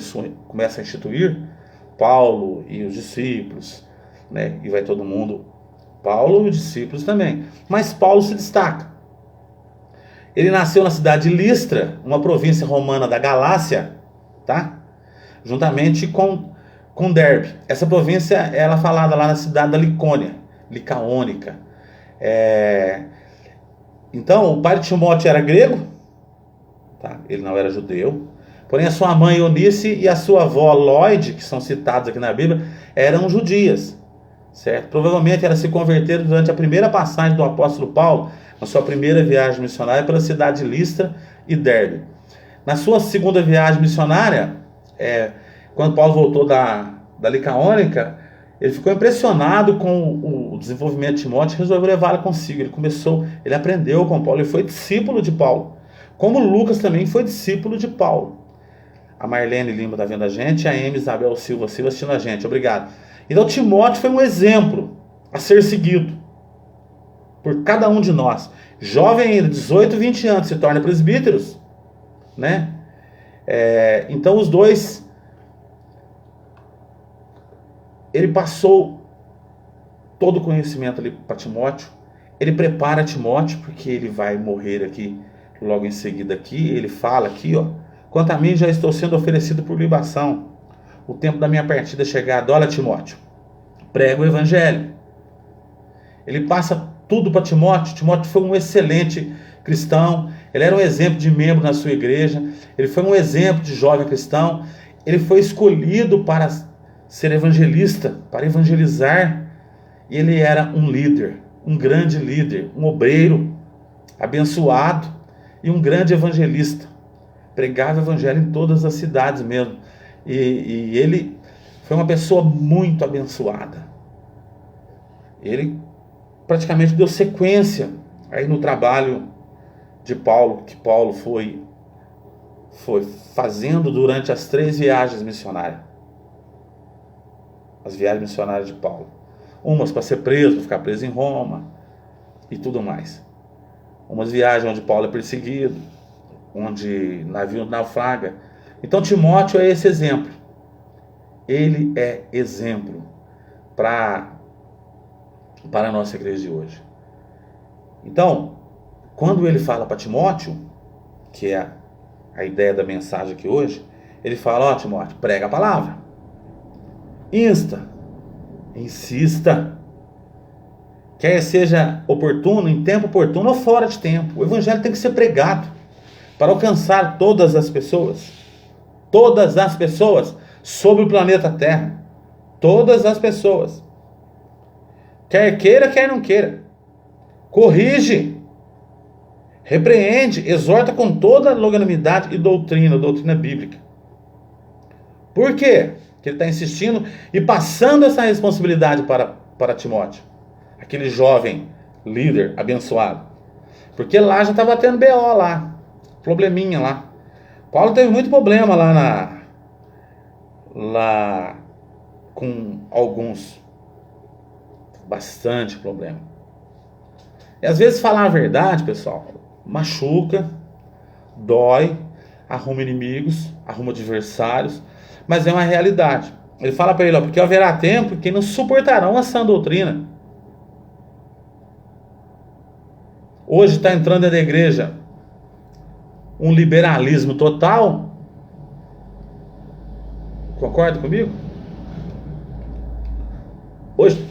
começa a instituir. Paulo e os discípulos, né? E vai todo mundo. Paulo e os discípulos também. Mas Paulo se destaca. Ele nasceu na cidade de Listra, uma província romana da Galácia, tá? Juntamente com Derbe. Essa província ela é falada lá na cidade da Licaônica. Então, o pai de Timóteo era grego, tá? Ele não era judeu. Porém, a sua mãe Eunice e a sua avó Lóide, que são citados aqui na Bíblia, eram judias, certo? Provavelmente elas se converteram durante a primeira passagem do apóstolo Paulo, na sua primeira viagem missionária pela cidade de Listra e Derbe. Na sua segunda viagem missionária, quando Paulo voltou da Licaônica, ele ficou impressionado com o desenvolvimento de Timóteo e resolveu levá-lo consigo. Ele aprendeu com Paulo, ele foi discípulo de Paulo. Como Lucas também foi discípulo de Paulo. A Marlene Lima está vendo a gente, a Amy Isabel Silva assistindo a gente, obrigado. Então Timóteo foi um exemplo a ser seguido por cada um de nós. Jovem ainda, 18, 20 anos, se torna presbíteros, né? Então os dois, ele passou todo o conhecimento ali para Timóteo. Ele prepara Timóteo, porque ele vai morrer aqui, logo em seguida aqui. Ele fala aqui, ó: quanto a mim, já estou sendo oferecido por libação. O tempo da minha partida é chegado. Olha, Timóteo, prega o evangelho. Ele passa tudo para Timóteo. Timóteo foi um excelente cristão. Ele era um exemplo de membro na sua igreja. Ele foi um exemplo de jovem cristão. Ele foi escolhido para ser evangelista, para evangelizar. E ele era um líder, um grande líder, um obreiro abençoado e um grande evangelista. Pregava o evangelho em todas as cidades mesmo. E ele foi uma pessoa muito abençoada. Ele praticamente deu sequência aí no trabalho de Paulo, que Paulo foi fazendo durante as 3 viagens missionárias. As viagens missionárias de Paulo. Umas para ser preso, para ficar preso em Roma e tudo mais. Umas viagens onde Paulo é perseguido, onde navio naufraga. Então Timóteo é esse exemplo. Ele é exemplo para a nossa igreja de hoje. Então, quando ele fala para Timóteo, que é a ideia da mensagem aqui hoje, ele fala: ó, Timóteo, prega a palavra, insista, quer seja oportuno, em tempo oportuno ou fora de tempo. O evangelho tem que ser pregado para alcançar todas as pessoas sobre o planeta Terra, todas as pessoas. Quer queira, quer não queira. Corrige, repreende, exorta com toda longanimidade e doutrina bíblica. Por quê? Porque ele está insistindo e passando essa responsabilidade para Timóteo, aquele jovem líder abençoado. Porque lá já estava tendo BO lá, probleminha lá. Paulo teve muito problema lá com alguns, bastante problema. E às vezes falar a verdade, pessoal, machuca, dói, arruma inimigos, arruma adversários, mas é uma realidade. Ele fala para ele, ó, porque haverá tempo que não suportarão a sã doutrina. Hoje está entrando na igreja um liberalismo total. Concorda comigo? Hoje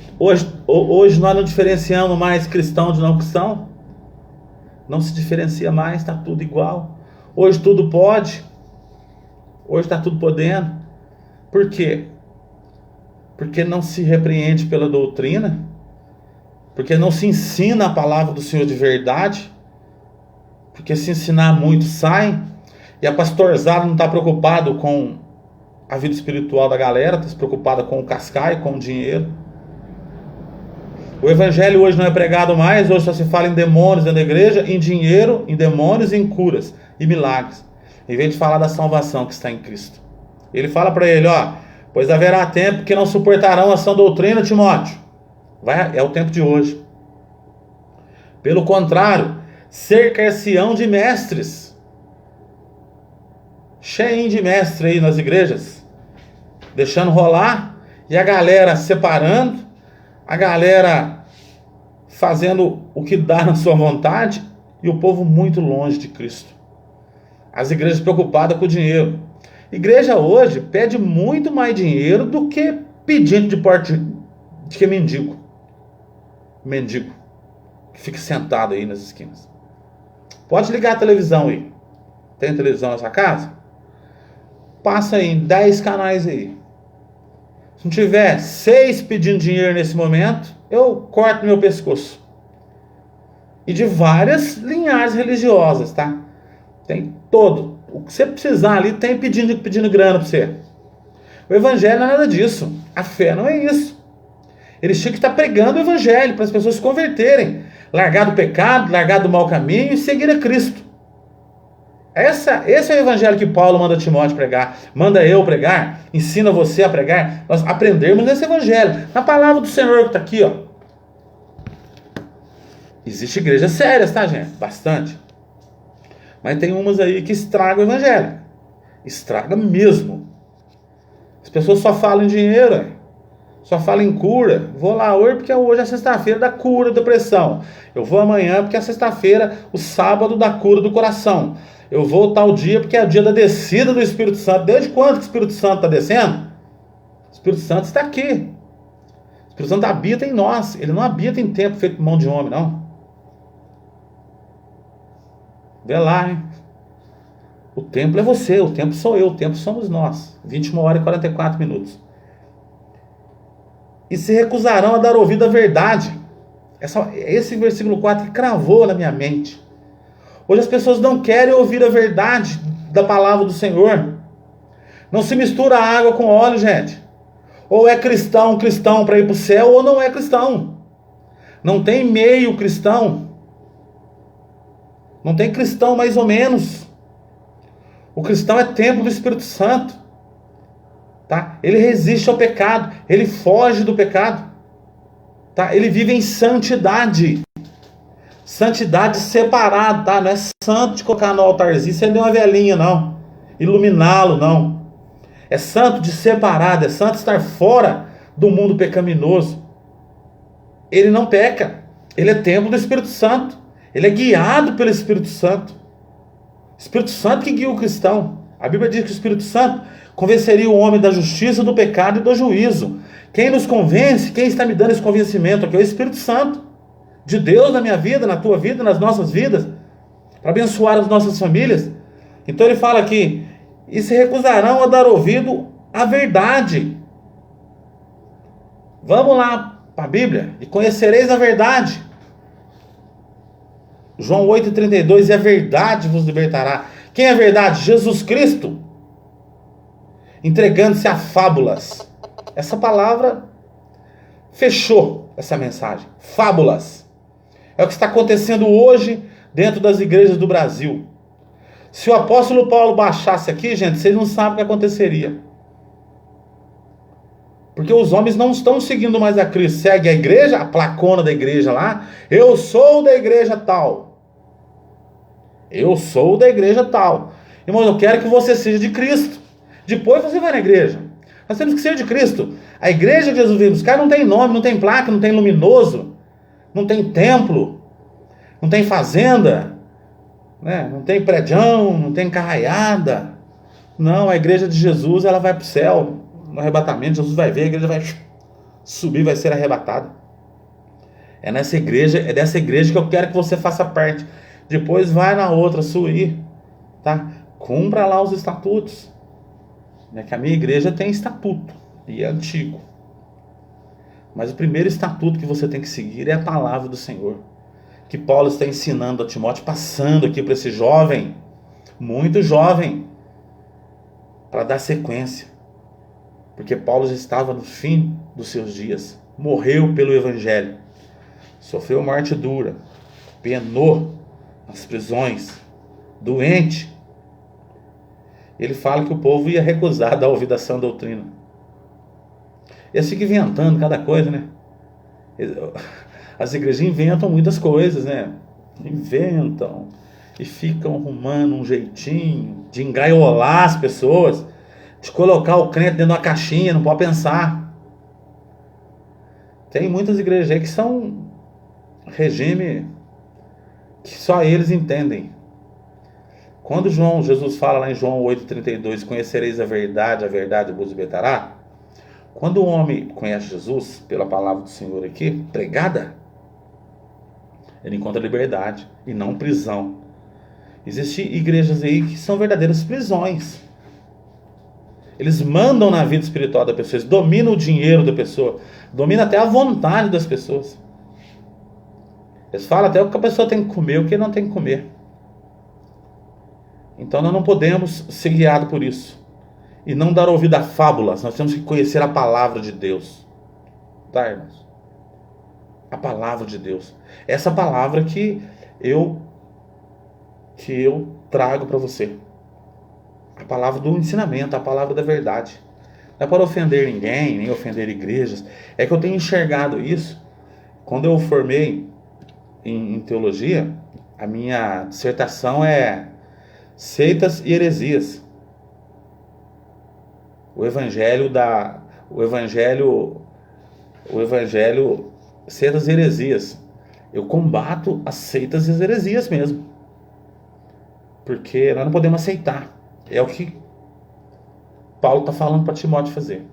nós não diferenciamos mais cristão de não cristão. Não se diferencia mais, está tudo igual. Hoje tudo pode. Hoje está tudo podendo. Por quê? Porque não se repreende pela doutrina. Porque não se ensina a palavra do Senhor de verdade. Porque se ensinar muito sai. E a pastorzada não está preocupado com a vida espiritual da galera. Está preocupada com o cascai, com o dinheiro. O evangelho hoje não é pregado mais. Hoje só se fala em demônios dentro da igreja, em dinheiro, em demônios, em curas e milagres, em vez de falar da salvação que está em Cristo. Ele fala para ele, ó, pois haverá tempo que não suportarão a sã doutrina, Timóteo. É o tempo de hoje. Pelo contrário, cercar-se-ão de mestres. Cheinho de mestre aí nas igrejas, deixando rolar, e a galera separando, a galera fazendo o que dá na sua vontade, e o povo muito longe de Cristo. As igrejas preocupadas com o dinheiro. Igreja hoje pede muito mais dinheiro do que pedindo de porte de que mendigo. Mendigo que fica sentado aí nas esquinas. Pode ligar a televisão aí. Tem televisão na sua casa? Passa aí em 10 canais aí. Se não tiver 6 pedindo dinheiro nesse momento, eu corto meu pescoço. E de várias linhagens religiosas, tá? Tem todo. O que você precisar ali tem pedindo grana para você. O evangelho não é nada disso. A fé não é isso. Eles tinham que estar pregando o evangelho para as pessoas se converterem. Largar do pecado, largar do mau caminho e seguir a Cristo. Esse é o evangelho que Paulo manda Timóteo pregar. Manda eu pregar. Ensina você a pregar. Nós aprendermos nesse evangelho. Na palavra do Senhor que está aqui, ó. Existem igrejas sérias, tá, gente? Bastante. Mas tem umas aí que estragam o evangelho. Estraga mesmo. As pessoas só falam em dinheiro, só falam em cura. Vou lá hoje porque hoje é sexta-feira da cura da depressão. Eu vou amanhã porque é sexta-feira, o sábado da cura do coração. Eu vou tal dia porque é o dia da descida do Espírito Santo. Desde quando que o Espírito Santo está descendo? O Espírito Santo está aqui. O Espírito Santo habita em nós. Ele não habita em tempo feito por mão de homem, não. Vê lá, hein? O templo é você, o templo sou eu, o templo somos nós. 21 horas e 44 minutos. E se recusarão a dar ouvido à verdade. Esse versículo 4 que cravou na minha mente. Hoje as pessoas não querem ouvir a verdade da palavra do Senhor. Não se mistura água com óleo, gente. Ou é cristão para ir para o céu, ou não é cristão. Não tem meio cristão. Não tem cristão mais ou menos. O cristão é templo do Espírito Santo. Tá? Ele resiste ao pecado. Ele foge do pecado. Tá? Ele vive em santidade. Santidade separada, tá? Não é santo de colocar no altarzinho, acender uma velhinha, não. Iluminá-lo, não. É santo de separado, é santo de estar fora do mundo pecaminoso. Ele não peca. Ele é templo do Espírito Santo. Ele é guiado pelo Espírito Santo. Espírito Santo que guia o cristão. A Bíblia diz que o Espírito Santo convenceria o homem da justiça, do pecado e do juízo. Quem nos convence, quem está me dando esse convencimento aqui é o Espírito Santo. De Deus na minha vida, na tua vida, nas nossas vidas. Para abençoar as nossas famílias. Então ele fala aqui, e se recusarão a dar ouvido à verdade. Vamos lá para a Bíblia, e conhecereis a verdade. João 8,32, e a verdade vos libertará. Quem é a verdade? Jesus Cristo. Entregando-se a fábulas. Essa palavra fechou essa mensagem. Fábulas. É o que está acontecendo hoje dentro das igrejas do Brasil. Se o apóstolo Paulo baixasse aqui, gente, vocês não sabem o que aconteceria. Porque os homens não estão seguindo mais a Cristo. Segue a igreja, a placona da igreja lá. Eu sou da igreja tal. Eu sou da igreja tal. Irmão, eu quero que você seja de Cristo. Depois você vai na igreja. Nós temos que ser de Cristo. A igreja que Jesus veio buscar não tem nome, não tem placa, não tem luminoso, não tem templo, não tem fazenda, né? Não tem prédião, não tem carraiada. Não, a igreja de Jesus, ela vai para o céu. No arrebatamento, Jesus vai ver, a igreja vai subir, vai ser arrebatada. É dessa igreja que eu quero que você faça parte. Depois vai na outra, suir, tá? Cumpra lá os estatutos. É que a minha igreja tem estatuto, e é antigo. Mas o primeiro estatuto que você tem que seguir é a palavra do Senhor. Que Paulo está ensinando a Timóteo, passando aqui para esse jovem, muito jovem, para dar sequência. Porque Paulo já estava no fim dos seus dias. Morreu pelo evangelho. Sofreu morte dura. Penou nas prisões. Doente. Ele fala que o povo ia recusar dar ouvir da sã doutrina. Eles ficam inventando cada coisa, né? As igrejas inventam muitas coisas, né? Inventam. E ficam arrumando um jeitinho de engaiolar as pessoas. De colocar o crente dentro de uma caixinha, não pode pensar. Tem muitas igrejas aí que são regime que só eles entendem. Quando Jesus fala lá em João 8,32, conhecereis a verdade vos libertará. Quando o homem conhece Jesus, pela palavra do Senhor aqui, pregada, ele encontra liberdade e não prisão. Existem igrejas aí que são verdadeiras prisões. Eles mandam na vida espiritual da pessoa, eles dominam o dinheiro da pessoa, dominam até a vontade das pessoas. Eles falam até o que a pessoa tem que comer, o que não tem que comer. Então nós não podemos ser guiados por isso. E não dar ouvido a fábulas, nós temos que conhecer a palavra de Deus. Tá, irmãos? A palavra de Deus. Essa palavra que eu trago para você. A palavra do ensinamento, a palavra da verdade. Não é para ofender ninguém, nem ofender igrejas. É que eu tenho enxergado isso. Quando eu formei em teologia, a minha dissertação é Seitas e Heresias. O evangelho, seitas e heresias. Eu combato as seitas e as heresias mesmo. Porque nós não podemos aceitar. É o que Paulo está falando para Timóteo fazer.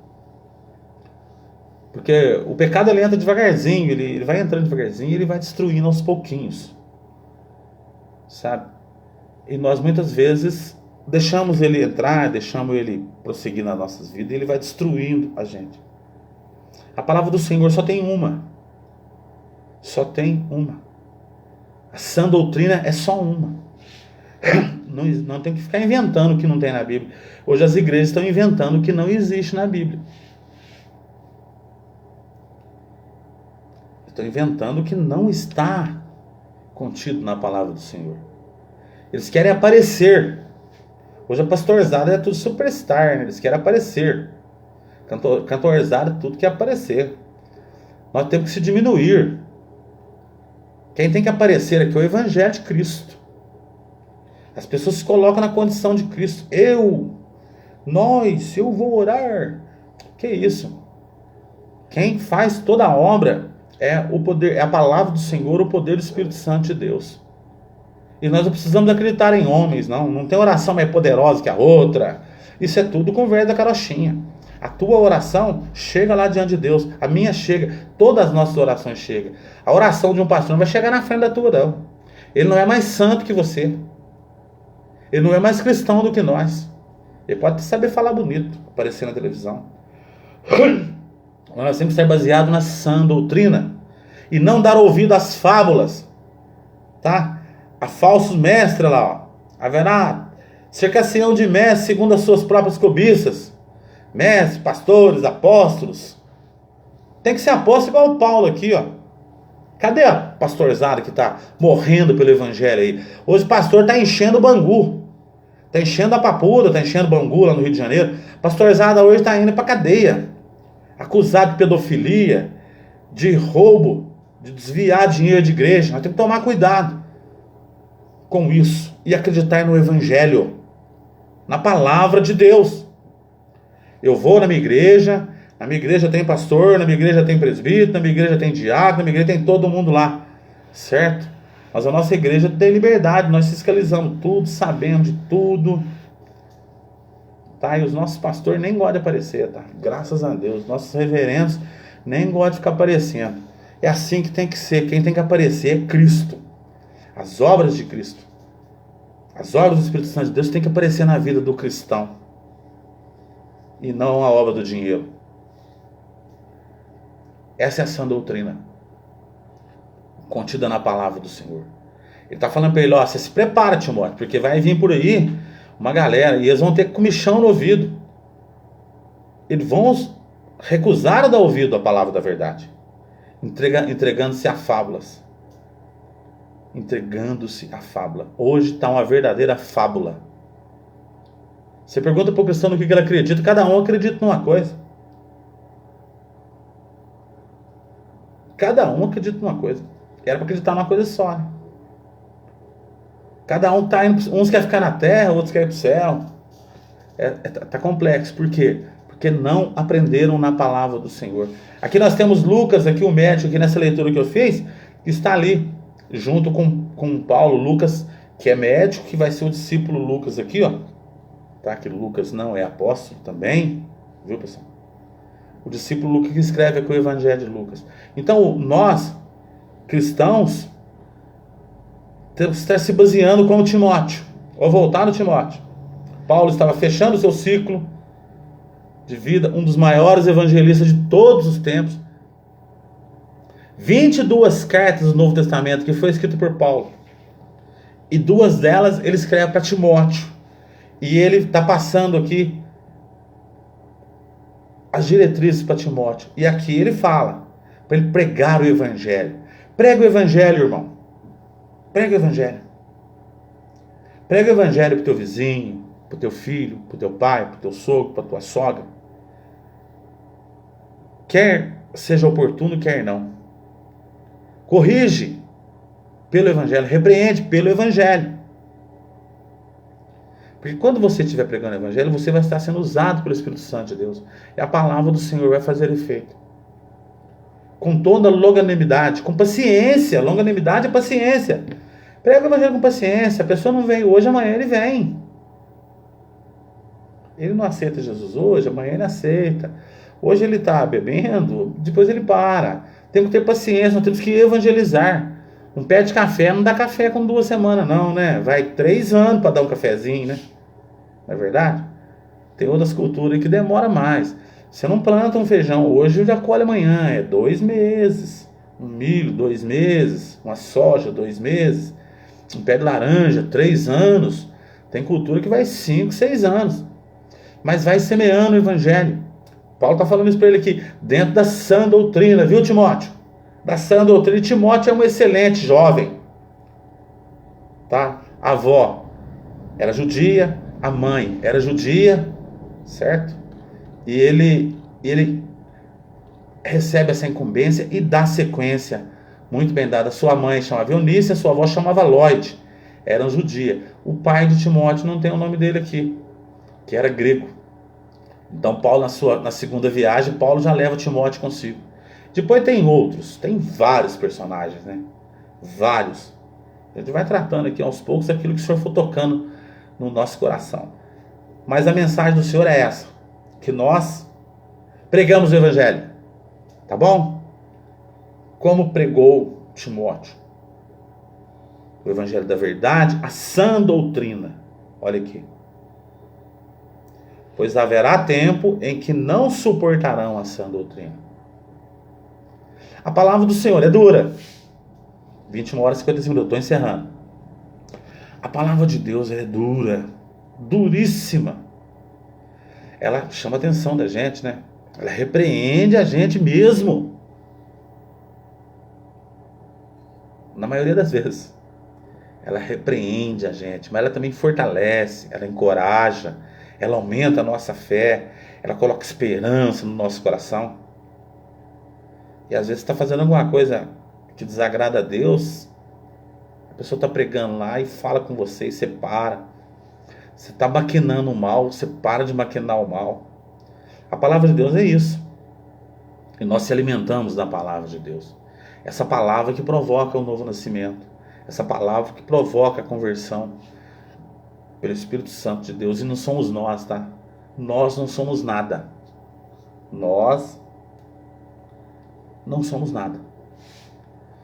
Porque o pecado ele entra devagarzinho, ele vai entrando devagarzinho e ele vai destruindo aos pouquinhos. Sabe? E nós muitas vezes deixamos ele entrar, deixamos ele prosseguir nas nossas vidas e ele vai destruindo a gente. A palavra do Senhor só tem uma. Só tem uma. A sã doutrina é só uma. Não tem que ficar inventando o que não tem na Bíblia. Hoje as igrejas estão inventando o que não existe na Bíblia. Estão inventando o que não está contido na palavra do Senhor. Eles querem aparecer. Hoje a pastorzada é tudo superstar, né? Eles querem aparecer. Cantorzada é tudo quer aparecer. Nós temos que se diminuir. Quem tem que aparecer aqui é o Evangelho de Cristo. As pessoas se colocam na condição de Cristo. Eu vou orar. Que isso? Quem faz toda a obra é o poder, é a palavra do Senhor, o poder do Espírito Santo de Deus. E nós não precisamos acreditar em homens, não. Não tem oração mais poderosa que a outra. Isso é tudo conversa da carochinha. A tua oração chega lá diante de Deus. A minha chega. Todas as nossas orações chegam. A oração de um pastor não vai chegar na frente da tua, não. Ele não é mais santo que você. Ele não é mais cristão do que nós. Ele pode saber falar bonito, aparecer na televisão. Nós temos que estar baseado na sã doutrina e não dar ouvido às fábulas, tá? A falsos mestres lá, ó. Haverá cercação de mestres segundo as suas próprias cobiças. Mestres, pastores, apóstolos. Tem que ser apóstolo igual o Paulo aqui, ó. Cadê a pastorzada que tá morrendo pelo evangelho aí? Hoje o pastor tá enchendo o Bangu. Tá enchendo a Papuda, tá enchendo o Bangu lá no Rio de Janeiro. Pastorzada hoje tá indo pra cadeia. Acusado de pedofilia, de roubo, de desviar dinheiro de igreja. Nós temos que tomar cuidado com isso e acreditar no evangelho, na palavra de Deus. Eu vou na minha igreja tem pastor, na minha igreja tem presbítero, na minha igreja tem diácono, na minha igreja tem todo mundo lá, certo? Mas a nossa igreja tem liberdade, nós fiscalizamos tudo, sabemos de tudo, tá? E os nossos pastores nem gostam de aparecer, tá? Graças a Deus, nossos reverendos nem gostam de ficar aparecendo. É assim que tem que ser, quem tem que aparecer é Cristo, as obras de Cristo, as obras do Espírito Santo de Deus tem que aparecer na vida do cristão e não a obra do dinheiro. Essa é a sã doutrina contida na palavra do Senhor. Ele está falando para ele, ó, você se prepara, Timóteo, porque vai vir por aí uma galera e eles vão ter comichão no ouvido. Eles vão recusar a dar ouvido à palavra da verdade, entregando-se a fábulas. Entregando-se a fábula. Hoje está uma verdadeira fábula. Você pergunta para o cristão no que ele acredita, cada um acredita numa coisa. Cada um acredita numa coisa. Era para acreditar numa coisa só, né? Cada um está indo, uns querem ficar na terra, outros querem ir para o céu. Tá complexo. Por quê? Porque não aprenderam na palavra do Senhor. Aqui nós temos Lucas, aqui o médico, aqui nessa leitura que eu fiz, que está ali, junto com Paulo. Lucas, que é médico, que vai ser o discípulo Lucas aqui, ó. Tá? Que Lucas não é apóstolo também, viu, pessoal? O discípulo Lucas que escreve aqui o Evangelho de Lucas. Então, nós, cristãos, temos que estar se baseando com o Timóteo, ou voltar no Timóteo. Paulo estava fechando o seu ciclo de vida, um dos maiores evangelistas de todos os tempos. 22 cartas do Novo Testamento que foi escrito por Paulo. E 2 delas ele escreve para Timóteo. E ele está passando aqui as diretrizes para Timóteo. E aqui ele fala para ele pregar o evangelho. Prega o evangelho, irmão. Prega o evangelho. Prega o evangelho para o teu vizinho, para o teu filho, para o teu pai, para o teu sogro, para a tua sogra. Quer seja oportuno, quer não. Corrige pelo evangelho, repreende pelo evangelho. Porque quando você estiver pregando o evangelho, você vai estar sendo usado pelo Espírito Santo de Deus. E a palavra do Senhor vai fazer efeito. Com toda longanimidade, com paciência. Longanimidade é paciência. Prega o evangelho com paciência. A pessoa não veio hoje, amanhã ele vem. Ele não aceita Jesus hoje, amanhã ele aceita. Hoje ele está bebendo, depois ele para. Temos que ter paciência, nós temos que evangelizar. Um pé de café não dá café com 2 semanas não, né? Vai 3 anos para dar um cafezinho, né? Não é verdade? Tem outras culturas que demora mais. Você não planta um feijão hoje e já colhe amanhã. É 2 meses. Um milho, 2 meses. Uma soja, 2 meses. Um pé de laranja, 3 anos. Tem cultura que vai 5, 6 anos. Mas vai semeando o evangelho. Paulo está falando isso para ele aqui. Dentro da sã doutrina, viu, Timóteo? Da sã doutrina. Timóteo é um excelente jovem. Tá? A avó era judia. A mãe era judia. Certo? E ele recebe essa incumbência e dá sequência muito bem dada. Sua mãe chamava Eunice, a sua avó chamava Lloyd. Eram judia. O pai de Timóteo não tem o nome dele aqui, que era grego. Então Paulo, na segunda viagem, Paulo já leva Timóteo consigo. Depois tem outros, tem vários personagens, né? Vários. A gente vai tratando aqui aos poucos aquilo que o Senhor for tocando no nosso coração. Mas a mensagem do Senhor é essa, que nós pregamos o evangelho, tá bom? Como pregou Timóteo? O evangelho da verdade, a sã doutrina. Olha aqui. Pois haverá tempo em que não suportarão a sã doutrina. A palavra do Senhor é dura. 21 horas e 55 minutos, estou encerrando. A palavra de Deus é dura, duríssima. Ela chama a atenção da gente, né? Ela repreende a gente mesmo. Na maioria das vezes. Ela repreende a gente, mas ela também fortalece, ela encoraja, ela aumenta a nossa fé, ela coloca esperança no nosso coração. E às vezes você está fazendo alguma coisa que desagrada a Deus, a pessoa está pregando lá e fala com você e você para. Você está maquinando o mal, você para de maquinar o mal. A palavra de Deus é isso. E nós se alimentamos da palavra de Deus. Essa palavra que provoca o novo nascimento. Essa palavra que provoca a conversão pelo Espírito Santo de Deus. E não somos nós, tá? Nós não somos nada. Nós não somos nada.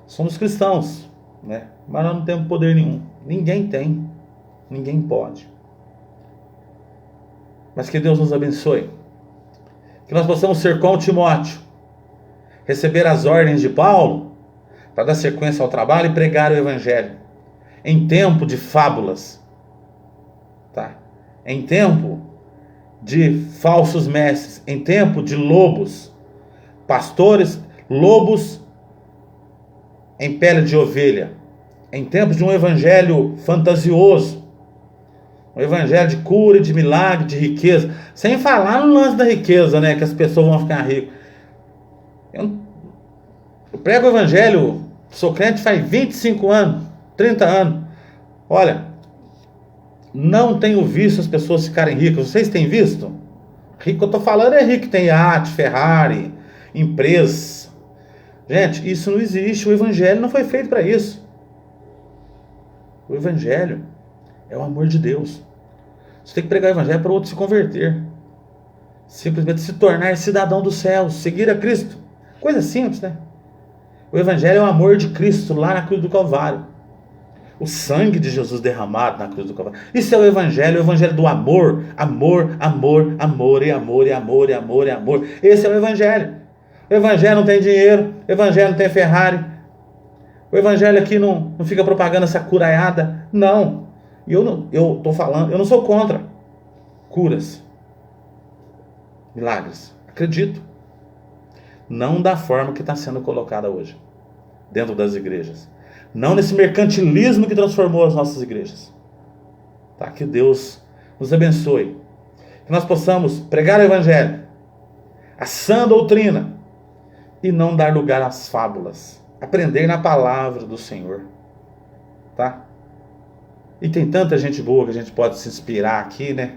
Somos cristãos, né? Mas nós não temos poder nenhum. Ninguém tem. Ninguém pode. Mas que Deus nos abençoe. Que nós possamos ser como Timóteo. Receber as ordens de Paulo para dar sequência ao trabalho e pregar o Evangelho. Em tempo de fábulas. Tá? Em tempo de falsos mestres. Em tempo de lobos. Pastores, lobos em pele de ovelha. Em tempo de um evangelho fantasioso. Um evangelho de cura, de milagre, de riqueza. Sem falar no lance da riqueza, né? Que as pessoas vão ficar ricas. Eu prego o evangelho, sou crente faz 25 anos, 30 anos. Olha, não tenho visto as pessoas ficarem ricas. Vocês têm visto? Rico que eu estou falando é rico que tem iate, Ferrari, empresa. Gente, isso não existe. O evangelho não foi feito para isso. O evangelho é o amor de Deus. Você tem que pregar o evangelho para o outro se converter. Simplesmente se tornar cidadão do céu, seguir a Cristo. Coisa simples, né? O evangelho é o amor de Cristo lá na cruz do Calvário. O sangue de Jesus derramado na cruz do Calvário. Isso é o evangelho do amor. Amor, amor, amor e amor e amor e amor e amor. Esse é o evangelho. O evangelho não tem dinheiro. O evangelho não tem Ferrari. O evangelho aqui não fica propagando essa curaiada. Não. E eu estou falando, eu não sou contra curas, milagres. Acredito. Não da forma que está sendo colocada hoje, dentro das igrejas. Não nesse mercantilismo que transformou as nossas igrejas. Tá? Que Deus nos abençoe. Que nós possamos pregar o evangelho, a sã doutrina, e não dar lugar às fábulas. Aprender na palavra do Senhor. Tá? E tem tanta gente boa que a gente pode se inspirar aqui, né?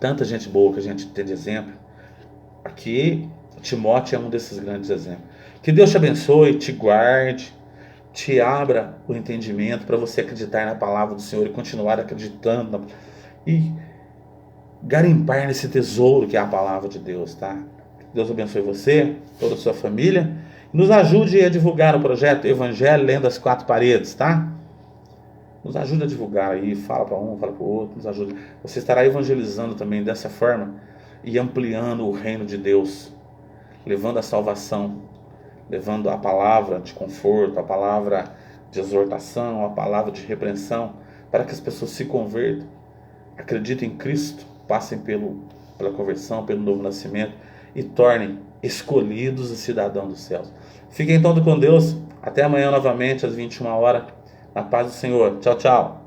Tanta gente boa que a gente tem de exemplo. Aqui, Timóteo é um desses grandes exemplos. Que Deus te abençoe, te guarde, te abra o entendimento para você acreditar na palavra do Senhor e continuar acreditando e garimpar nesse tesouro que é a palavra de Deus, tá? Deus abençoe você, toda a sua família. Nos ajude a divulgar o projeto Evangelho Lendo as Quatro Paredes, tá? Nos ajude a divulgar aí, fala para um, fala para o outro, nos ajude. Você estará evangelizando também dessa forma e ampliando o reino de Deus, levando a salvação, levando a palavra de conforto, a palavra de exortação, a palavra de repreensão, para que as pessoas se convertam, acreditem em Cristo, passem pela conversão, pelo novo nascimento e tornem escolhidos e cidadãos dos céus. Fiquem então com Deus. Até amanhã novamente às 21 horas. Na paz do Senhor. Tchau, tchau.